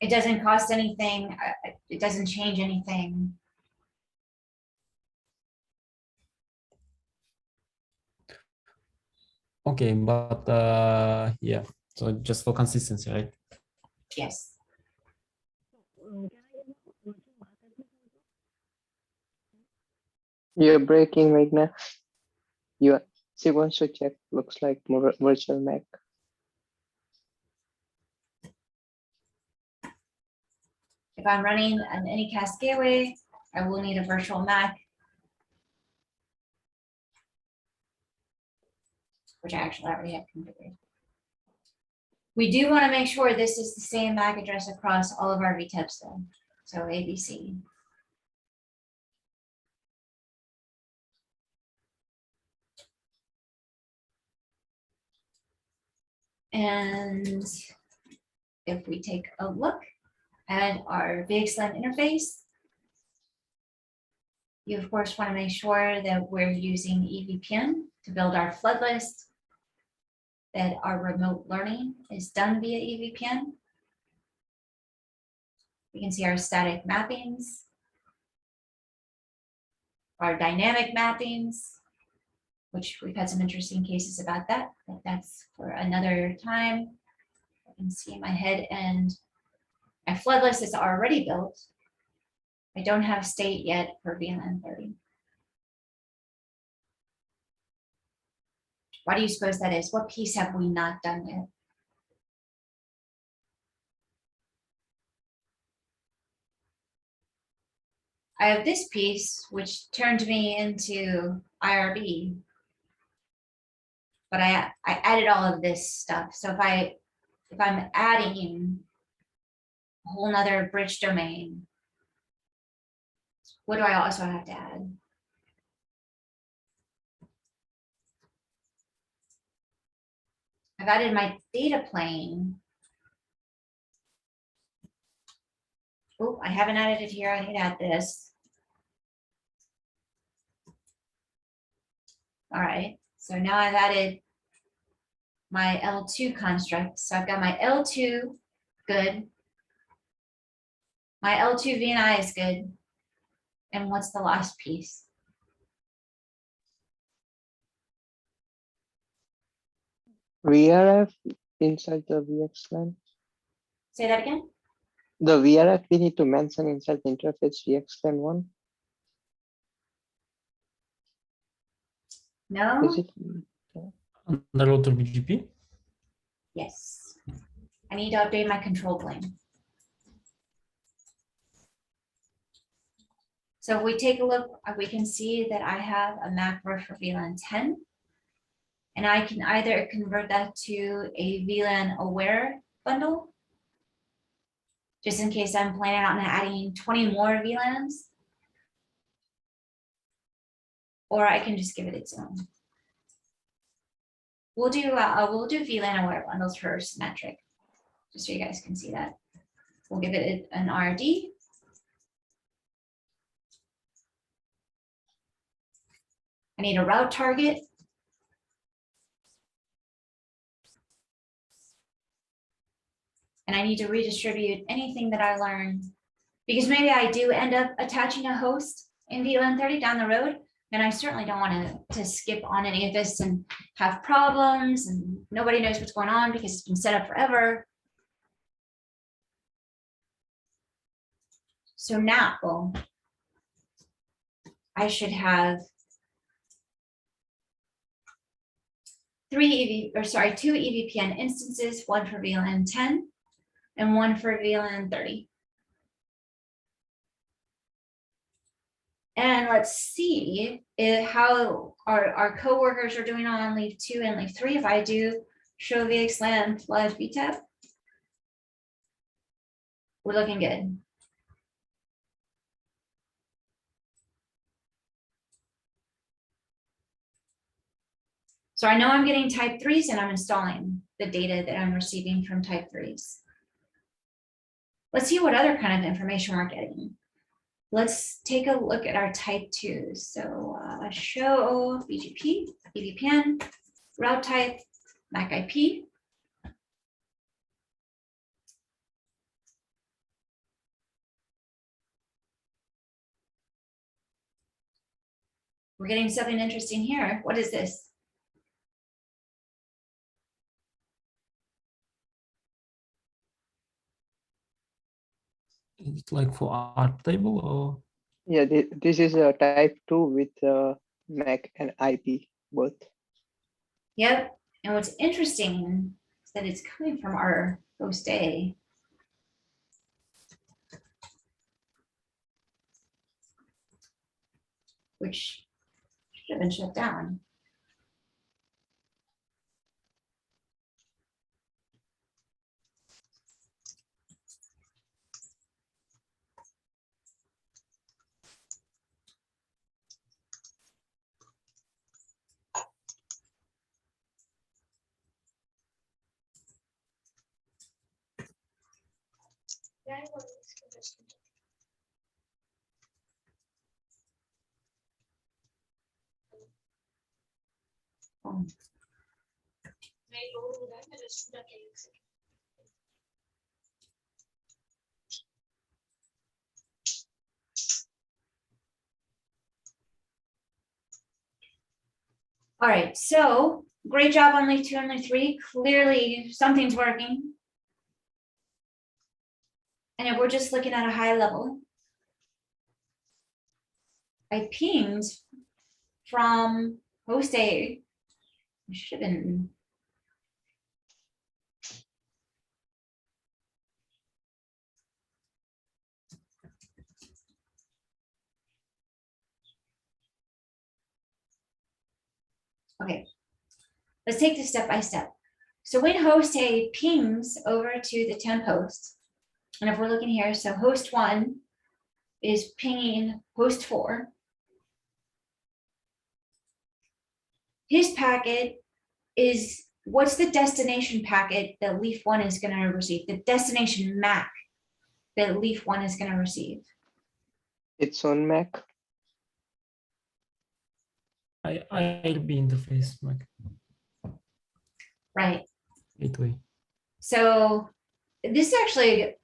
It doesn't cost anything. It doesn't change anything. Okay, but yeah, so just for consistency, right? Yes. You're breaking, Meghna. She wants to check. Looks like more virtual Mac. If I'm running an Anycast gateway, I will need a virtual MAC, which I actually already have configured. We do want to make sure this is the same MAC address across all of our VTEPs though. So ABC. And if we take a look at our VXLAN interface, you of course want to make sure that we're using EVPN to build our flood list, that our remote learning is done via EVPN. We can see our static mappings, our dynamic mappings, which we've had some interesting cases about that, but that's for another time. I can see my head and my flood list is already built. I don't have state yet for VLAN 30. Why do you suppose that is? What piece have we not done yet? I have this piece, which turned me into IRB. But I added all of this stuff. So if I'm adding a whole nother bridge domain, what do I also have to add? I've added my data plane. Oh, I haven't added it here. I need to add this. All right, so now I've added my L2 construct. So I've got my L2 good. My L2 VNI is good. And what's the last piece? VRF inside the VXLAN. Say that again? The VRF we need to mention inside the interface VXLAN one. No? Is it? Under router BGP. Yes. I need to update my control plane. So if we take a look, we can see that I have a macro for VLAN 10. And I can either convert that to a VLAN aware bundle, just in case I'm planning on adding 20 more VLANs, or I can just give it its own. We'll do VLAN aware bundles for symmetric, just so you guys can see that. We'll give it an RD. I need a route target. And I need to redistribute anything that I learned, because maybe I do end up attaching a host in VLAN 30 down the road. And I certainly don't want to skip on any of this and have problems and nobody knows what's going on because it's been set up forever. So now I should have two EVPN instances, one for VLAN 10 and one for VLAN 30. And let's see how our coworkers are doing on leaf 2 and leaf 3. If I do show VXLAN flood VTEP, we're looking good. So I know I'm getting type 3s and I'm installing the data that I'm receiving from type 3s. Let's see what other kind of information we're getting. Let's take a look at our type 2s. So show BGP, EVPN, route type, MAC IP. We're getting something interesting here. What is this? Is it like for ARP table or? Yeah, this is a type 2 with MAC and IP both. Yep. And what's interesting is that it's coming from our host A. Which should have been shut down. All right, so great job on leaf 2 and leaf 3. Clearly something's working. And if we're just looking at a high level, I pinged from host A. It should have been. Okay, let's take this step by step. So when host A pings over to the temp host, and if we're looking here, so host 1 is pinging host 4. His packet is, what's the destination packet that leaf 1 is going to receive? The destination MAC that leaf 1 is going to receive. Its own MAC. I'll be interface like Right. gateway. So this is actually,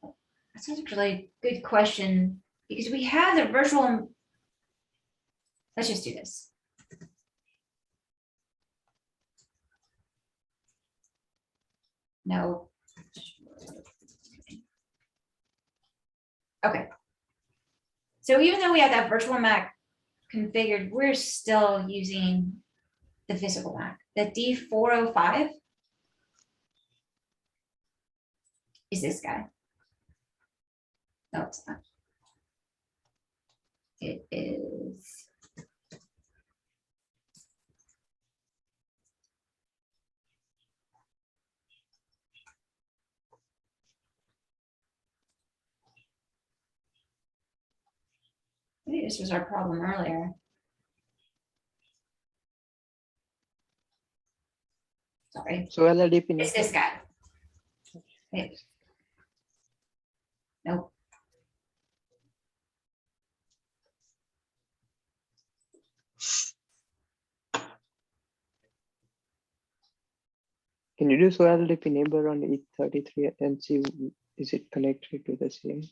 that's actually a good question because we have the virtual. Let's just do this. No. Okay. So even though we have that virtual MAC configured, we're still using the physical MAC. The D405 is this guy. No, it's not. It is. Maybe this was our problem earlier. Sorry, So LRDP. it's this guy. Wait. Nope. Can you do so LRDP neighbor on E33 and see is it connected to the same?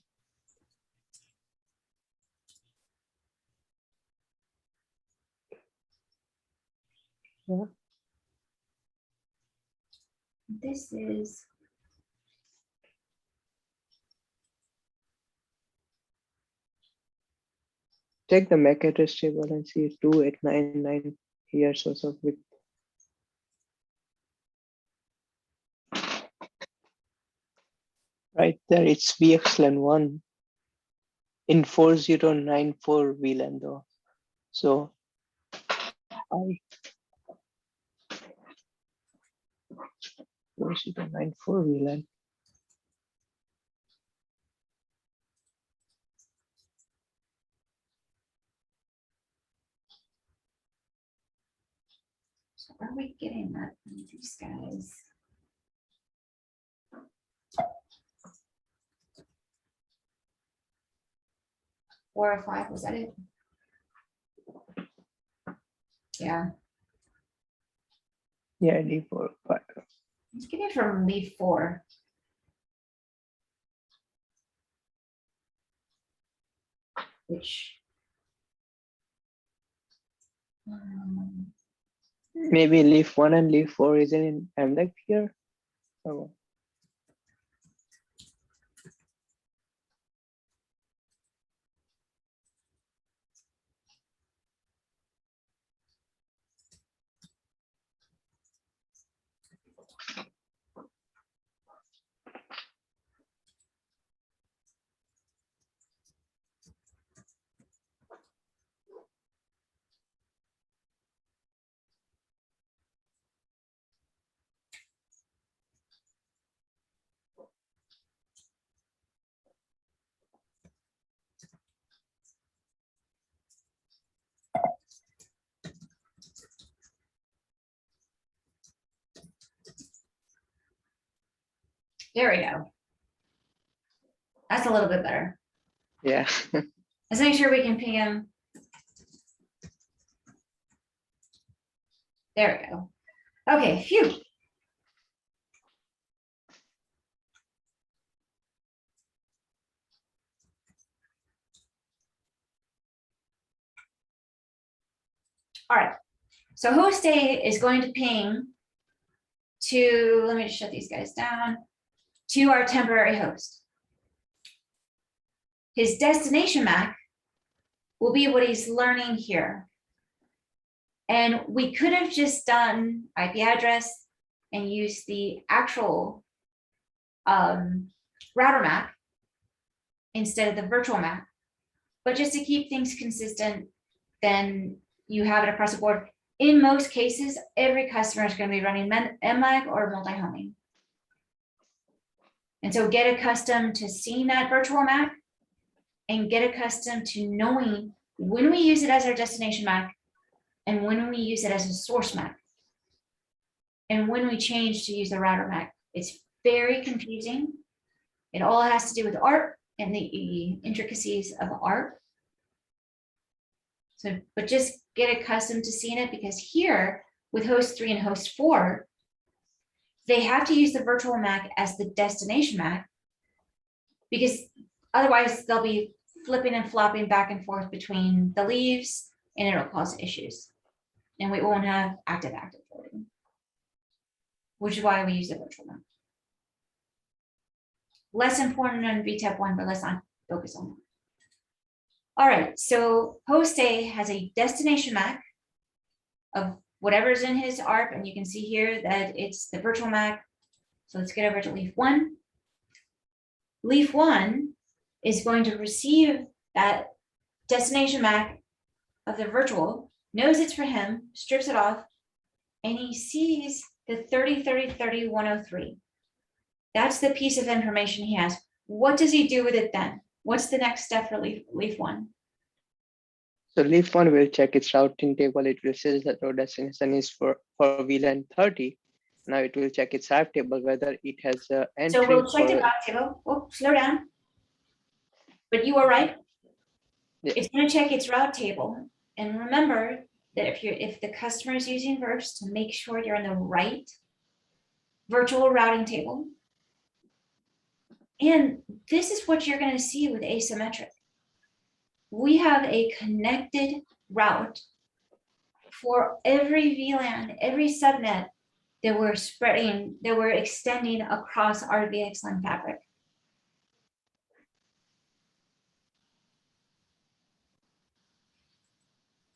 Yeah. This is. Check the MAC address table and see 2899 here source of width. Right there, it's VXLAN 1 in 4094 VLAN though. So I 4094 VLAN. So are we getting that from these guys? Four or five, was that it? Yeah, Yeah, D4. let's get it from leaf 4. Which. Maybe leaf 1 and leaf 4 isn't in MLAC here. Oh. There we go. That's a little bit better. Yeah. Let's make sure we can ping him. There we go. Okay, phew. All right, so host A is going to ping to, let me just shut these guys down, to our temporary host. His destination MAC will be what he's learning here. And we could have just done IP address and used the actual router MAC instead of the virtual MAC. But just to keep things consistent, then you have it across the board. In most cases, every customer is going to be running MLAG or multi-homing. And so get accustomed to seeing that virtual MAC and get accustomed to knowing when we use it as our destination MAC and when we use it as a source MAC. And when we change to use the router MAC. It's very confusing. It all has to do with ARP and the intricacies of ARP. So, but just get accustomed to seeing it, because here with host 3 and host 4, they have to use the virtual MAC as the destination MAC, because otherwise they'll be flipping and flopping back and forth between the leaves and it'll cause issues. And we won't have active forwarding, which is why we use the virtual MAC. Less important on VTEP 1, but let's not focus on that. All right, so host A has a destination MAC of whatever's in his ARP, and you can see here that it's the virtual MAC. So let's get over to leaf 1. Leaf 1 is going to receive that destination MAC of the virtual, knows it's for him, strips it off, and he sees the 30/30/30/103. That's the piece of information he has. What does he do with it then? What's the next step for leaf 1? So leaf 1 will check its routing table. It will say that road destination is for VLAN 30. Now it will check its ARP table whether it has an entry. So we'll check the route table. Oh, slow down. But you are right. Yeah. It's going to check its route table. And remember that if the customer is using Verse, to make sure you're in the right virtual routing table. And this is what you're going to see with asymmetric. We have a connected route for every VLAN, every subnet that we're spreading, that we're extending across our VXLAN fabric.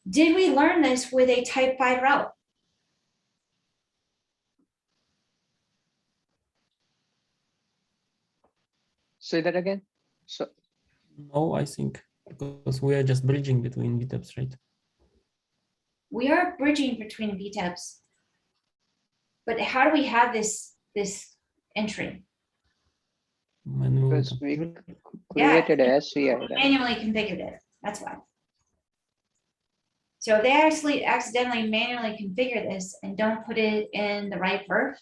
Did we learn this with a type 5 route? Say that again. So No, I think because we are just bridging between VTEPs, right? We are bridging between VTEPs. But how do we have this entry? Manual because we configure. created a SVI. We right? manually configured it. That's why. So if they actually accidentally manually configure this and don't put it in the right verb,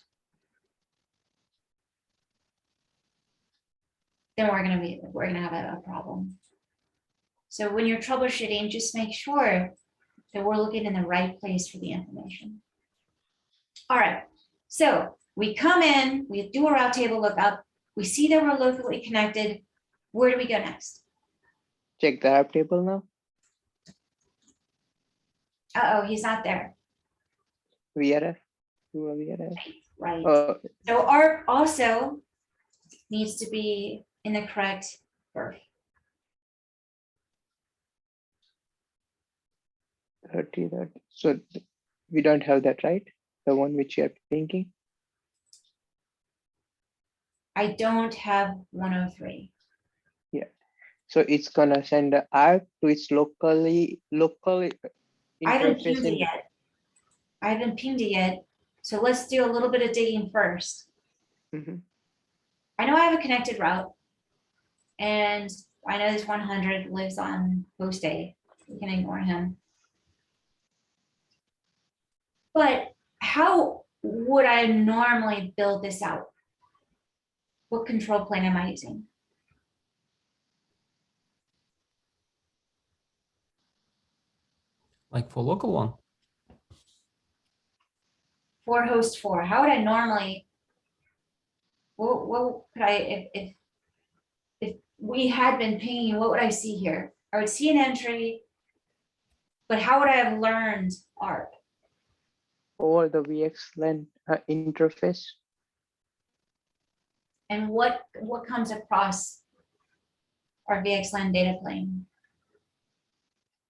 then we're gonna have a problem. So when you're troubleshooting, just make sure that we're looking in the right place for the information. All right, so we come in, we do a route table lookup, we see that we're locally connected. Where do we go next? Check the ARP table now. Uh-oh, he's not there. VRF. Do a VRF. Right. Oh, So ARP also needs to be in the correct verb. 30. So we don't have that, right? The one which you are thinking. I don't have 103. So it's gonna send the ARP to its local I haven't interface. pinged it yet. I haven't pinged it yet. So let's do a little bit of digging first. Mhm. I know I have a connected route. And I know this 100 lives on host A. We can ignore him. But how would I normally build this out? What control plane am I using? Like for local one. For host 4, how would I normally? What could I, if we had been pinging, what would I see here? I would see an entry, but how would I have learned ARP? Over the VXLAN interface. And what comes across our VXLAN data plane?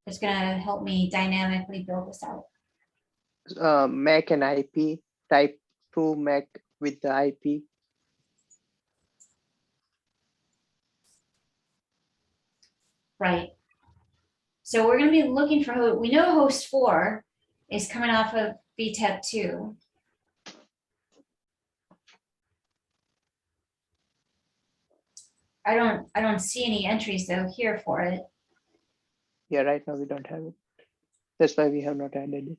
It's gonna help me dynamically build this out. MAC and IP, type 2 MAC with the IP. Right. So we're gonna be looking for, we know host 4 is coming off of VTEP 2. I don't see any entries though here for it. Yeah, right now we don't have it. That's why we have not added it.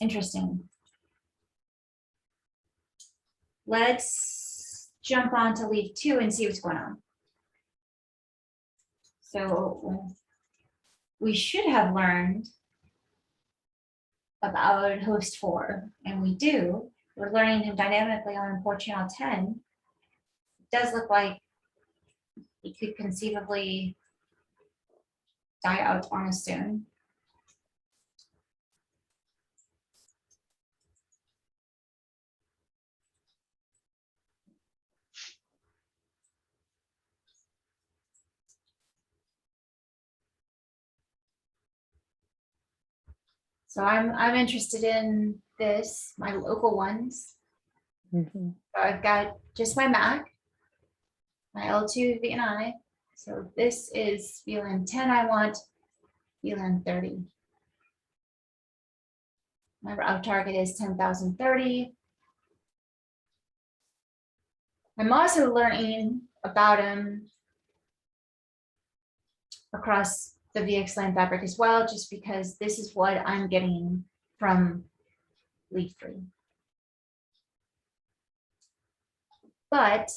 Interesting. Let's jump on to leaf 2 and see what's going on. So we should have learned about host 4, and we do. We're learning him dynamically on port channel 10. It does look like he could conceivably die out on us soon. So I'm interested in this, my local ones. Mhm. I've got just my Mac, my L2VPN. So this is VLAN 10. I want VLAN 30. My route target is 10,030. I'm also learning about him across the VXLAN fabric as well, just because this is what I'm getting from leaf 3. But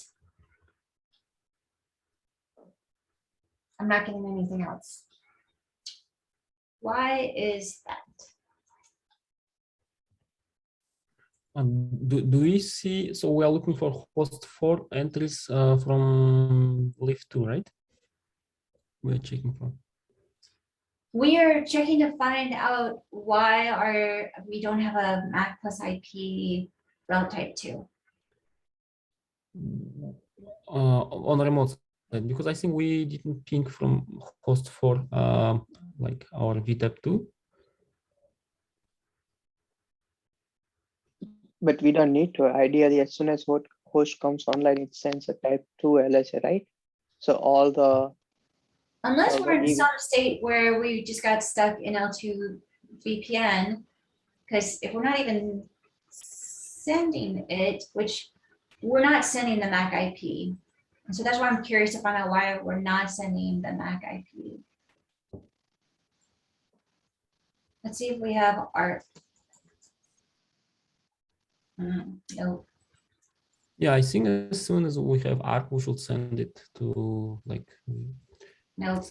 I'm not getting anything else. Why is that? Do we see, so we are looking for host 4 entries from leaf 2, right? We're checking for. We are checking to find out why we don't have a MAC plus IP route type 2. On remote side, because I think we didn't ping from host 4 like our VTEP 2. But we don't need to. Ideally, as soon as host comes online, it sends a type 2 LSA, right? So all the Unless all we're the in some state where we just got stuck in L2 VPN, because if we're not even sending it, which we're not sending the MAC IP. And so that's why I'm curious to find out why we're not sending the MAC IP. Let's see if we have ARP. Nope. Yeah, I think as soon as we have ARP, we should send it to like Nope.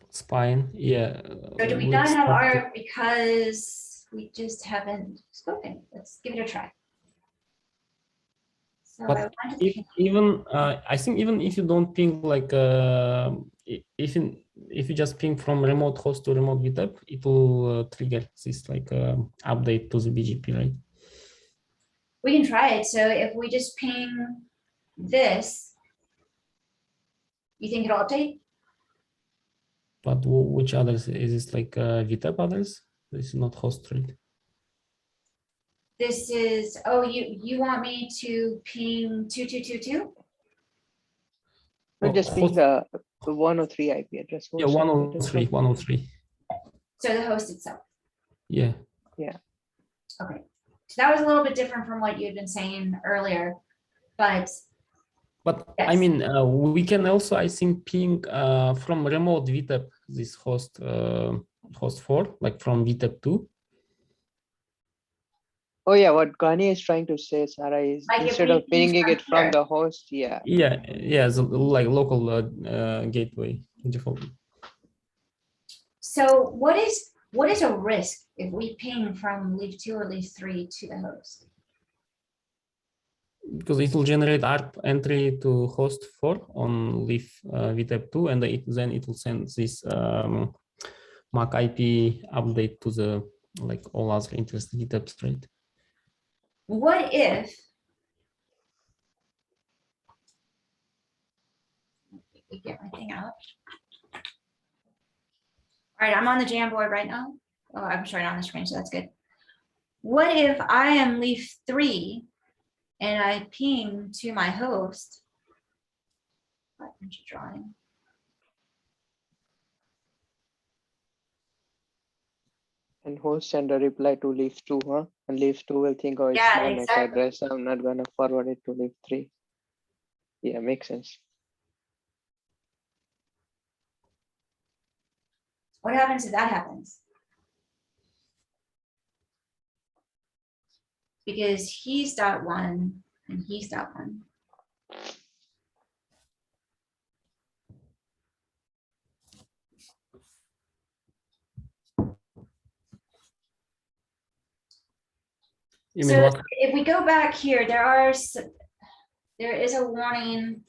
spine. Yeah. So do we not let's have start ARP because we just haven't spoken? Let's give it a try. So I But want to if, even I think even if you don't ping like if you just ping from remote host to remote VTEP, it will trigger this like update to the BGP, right? we can try it. So if we just ping this, you think it'll update? But which others is this like VTEP others? This is not host, right? This is, oh, you want me to ping 2222? no, Oh, just pick host, the 103 IP address. yeah, host IP 103, address. 103. So the host itself. Yeah. Okay. So that was a little bit different from what you had been saying earlier, but But yes. I mean, we can also, I think, ping from remote VTEP this host 4, like from VTEP 2. Oh yeah, what Gani is trying to say, Sarah, is Like if instead we of ping pinging it from here. the host, yeah. Yeah, so like local gateway default. So what is a risk if we ping from leaf 2 or leaf 3 to the host? Because it will generate ARP entry to host 4 on leaf VTAP 2, and then it will send this MAC IP update to the like all other interested VTAPs, right? What if we get my thing out? All right, I'm on the Jamboard right now. Oh, I'm showing on the screen, so that's good. What if I am leaf 3 and I ping to my host? What am I drawing? And host send a reply to leaf 2, huh? And leaf 2 will think, oh, it's Yeah, my MAC exactly. address. I'm not gonna forward it to leaf 3. Yeah, makes sense. What happens if that happens? Because he's .1 and he's .1. You mean So what? if we go back here, there is a warning.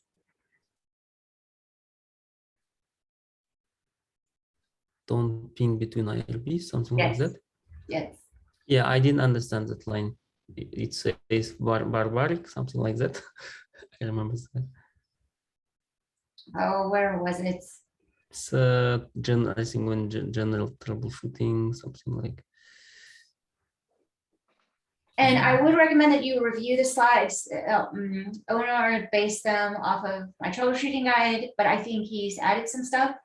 Don't ping between IRB, something like Yes. that. Yes. Yeah, I didn't understand that line. It says barbaric, something like that. I remember that. Oh, where was it? It's I think when general troubleshooting, something like. And I would recommend that you review the slides. Owner based them off of my troubleshooting guide, but I think he's added some stuff.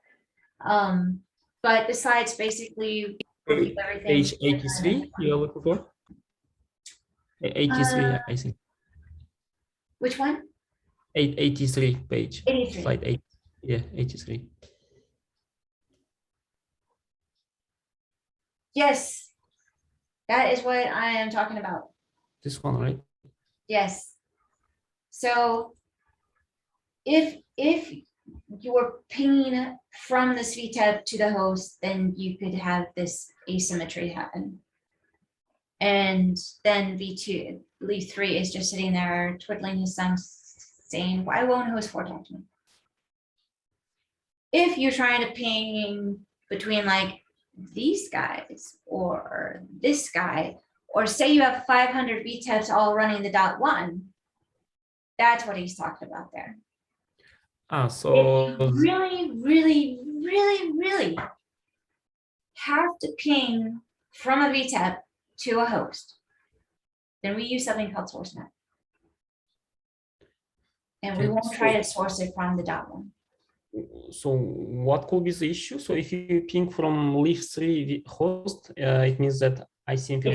But the slides basically review everything. Page 83, you're looking for? 83, I think. Which one? 83 page. 83. Slide 8. Yeah, 83. Yes, that is what I am talking about. This one, right? Yes. So if you were pinging from the VTAP to the host, then you could have this asymmetry happen. And then V2, leaf 3 is just sitting there twiddling his thumbs saying, why won't host 4 talk to me? If you're trying to ping between like these guys or this guy, or say you have 500 VTAPs all running the .1, that's what he's talking about there. So If you really, really, really, really have to ping from a VTAP to a host, then we use something called source map. And we Okay, won't try to source it from the .1. so what could be the issue? So if you ping from leaf 3 host, it means that ICMP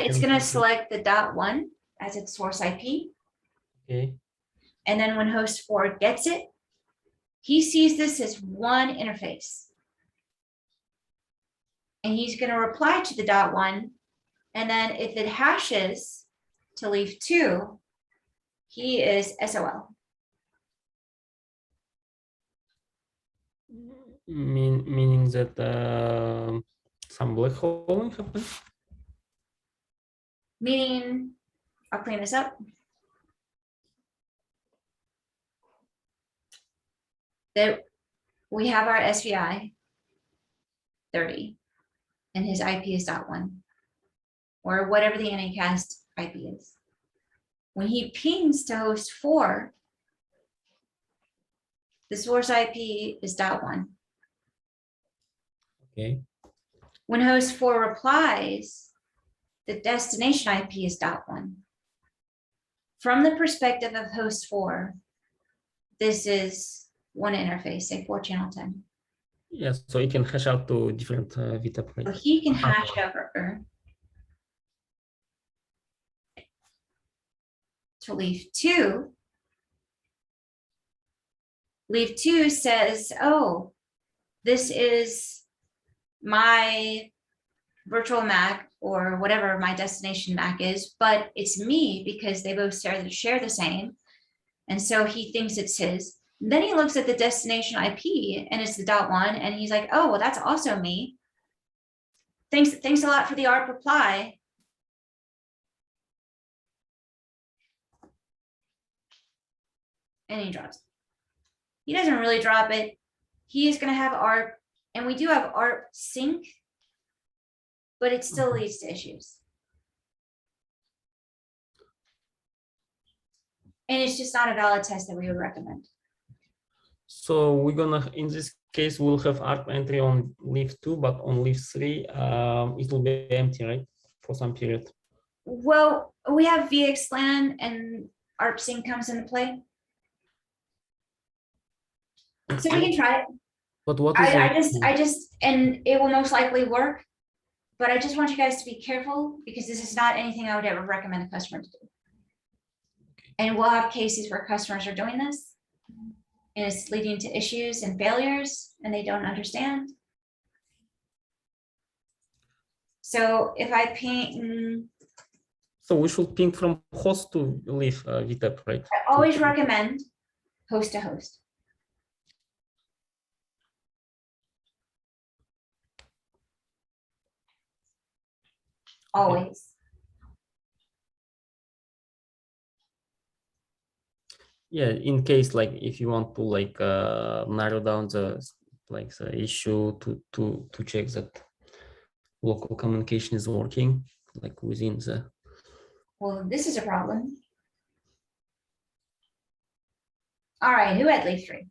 It's gonna select the .1 as its source IP. Okay. And then when host 4 gets it, he sees this as one interface. And he's gonna reply to the .1. And then if it hashes to leaf 2, he is SOL. Meaning that some black hole happened? Meaning, I'll clean this up. That we have our SVI 30 and his IP is .1 or whatever the anycast IP is. When he pings to host 4, the source IP is .1. Okay. When host 4 replies, the destination IP is .1. From the perspective of host 4, this is one interface, say 4 channel 10. Yes, so it can hash out to different VTAP, So right? he can hash over to leaf 2. Leaf 2 says, oh, this is my virtual MAC or whatever my destination MAC is, but it's me because they both share the same. And so he thinks it's his. Then he looks at the destination IP and it's the .1 and he's like, oh, well, that's also me. Thanks a lot for the ARP reply. And he drops it. He doesn't really drop it. He is going to have ARP, and we do have ARP sync, but it still leads to issues. And it's just not a valid test that we would recommend. So we're gonna, in this case, we'll have ARP entry on leaf 2, but on leaf 3, it will be empty, right? For some period. Well, we have VXLAN and ARP sync comes into play. So we can try it. But what is I just, and it will most likely work, but I just want you guys to be careful because this is not anything I would ever recommend a customer to do. And we'll have cases where customers are doing this and it's leading to issues and failures and they don't understand. So if I ping, So we should ping from host to leaf VTEP, right? I always recommend host to host. Always. Yeah, in case like if you want to like narrow down the issue to check that local communication is working like within the. Well, this is a problem. All right, who had leaf 3?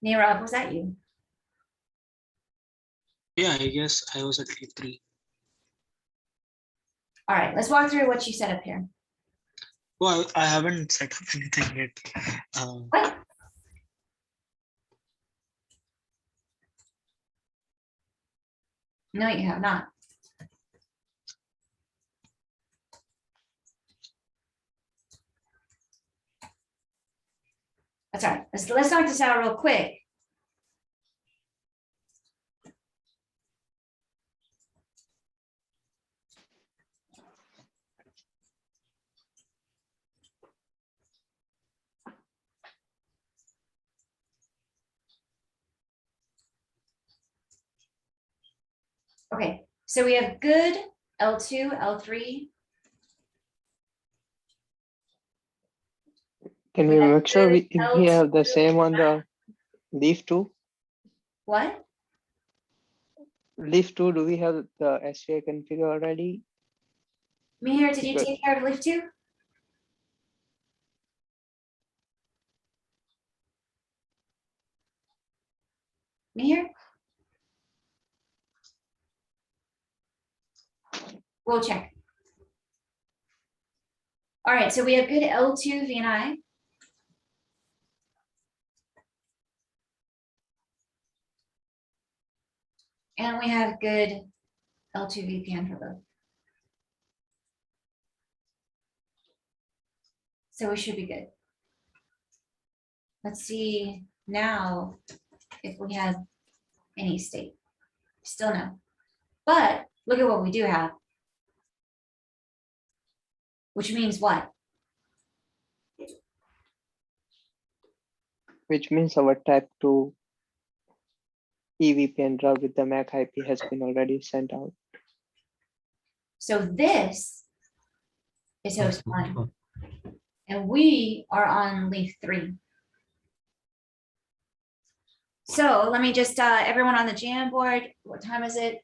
Nirav, was that you? Yeah, I guess I was at leaf 3. All right, let's walk through what you set up here. Well, I haven't set up anything yet. What? No, you have not. That's all right. Let's knock this out real quick. Okay, so we have good L2, L3. Can we Yeah, make sure we L2. have the same on the leaf 2? What? Leaf 2, do we have the SVI configure already? Mihir, did you Good. take care of leaf 2? Mihir? We'll check. All right, so we have good L2 VNI. And we have good L2 VPN for both. So we should be good. Let's see now if we have any state. Still no. But look at what we do have. Which means what? Which means our type 2 EVPN route with the MAC IP has been already sent out. So this is host 1. And we are on leaf 3. So let me just, everyone on the Jamboard, what time is it?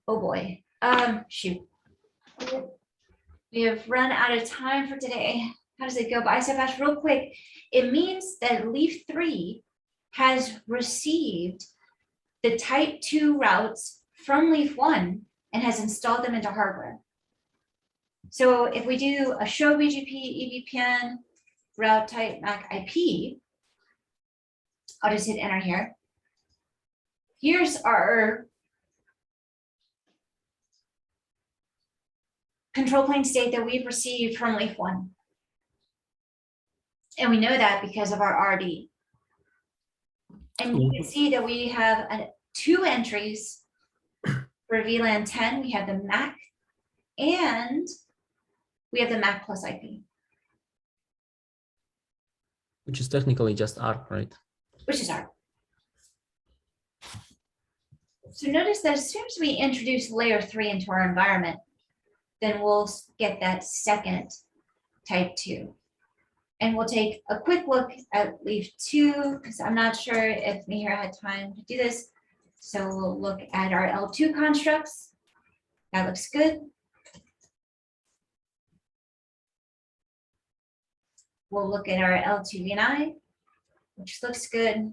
Oh boy, shoot. We have run out of time for today. How does it go by so fast? Real quick, it means that leaf 3 has received the type 2 routes from leaf 1 and has installed them into hardware. So if we do a show BGP EVPN route type MAC IP, I'll just hit enter here. Here's our control plane state that we've received from leaf 1. And we know that because of our RD. And you can see that we have 2 entries for VLAN 10. We have the MAC and we have the MAC plus IP, Which is technically just ARP, right? which is our. So notice that as soon as we introduce layer 3 into our environment, then we'll get that second type 2. And we'll take a quick look at leaf 2, because I'm not sure if Mihir had time to do this. So we'll look at our L2 constructs. That looks good. We'll look at our L2VNI, which looks good.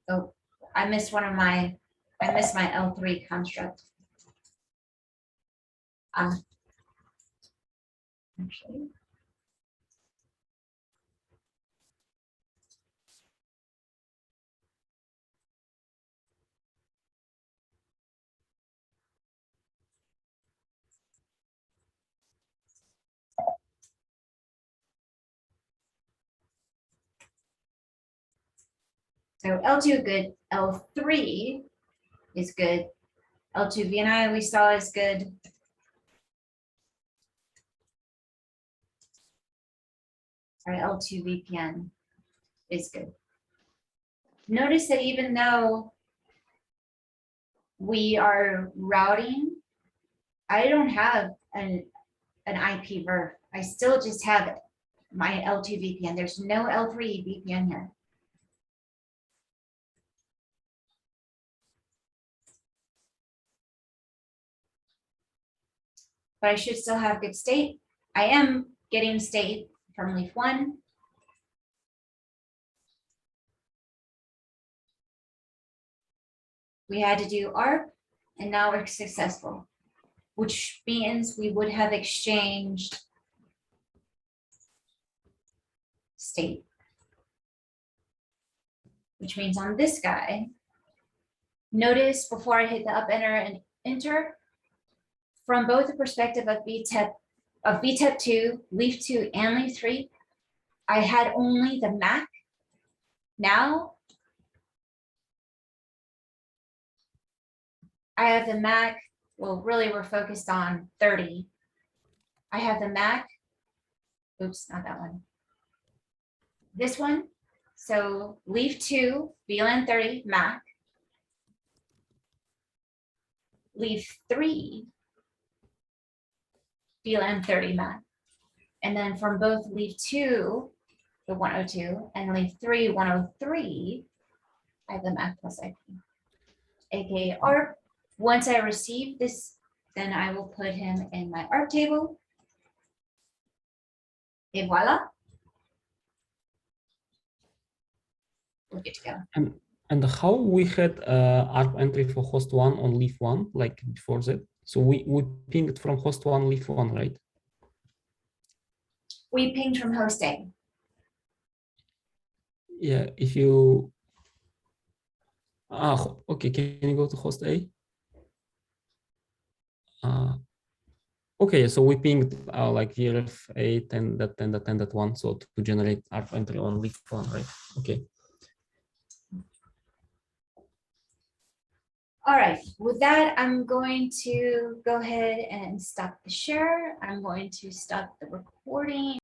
Oh, I missed my L3 construct. Actually. So L2 good, L3 is good. L2VNI we saw is good. Our L2VPN is good. Notice that even though we are routing, I don't have an IP verb. I still just have my L2VPN. There's no L3 VPN here. But I should still have good state. I am getting state from leaf 1. We had to do ARP, and now we're successful, which means we would have exchanged state. Which means on this guy, notice before I hit the up enter and enter, from both the perspective of VTEP 2, leaf 2, and leaf 3, I had only the MAC. Now I have the MAC. Well, really we're focused on 30. I have the MAC. Oops, not that one. This one. So leaf 2, VLAN 30, MAC. Leaf 3, VLAN 30 MAC. And then from both leaf 2, the 102, and leaf 3, 103, I have the MAC plus IP, aka ARP. Once I receive this, then I will put him in my ARP table. Et voila. We're good to go. And how we had ARP entry for host 1 on leaf 1, like before that? So we pinged from host 1, leaf 1, right? We pinged from host A. Yeah, if you... okay, can you go to host A? Okay, so we pinged like VRF8 and that one, so to generate ARP entry on leaf 1, right? Okay. All right, with that, I'm going to go ahead and stop the share. I'm going to stop the recording.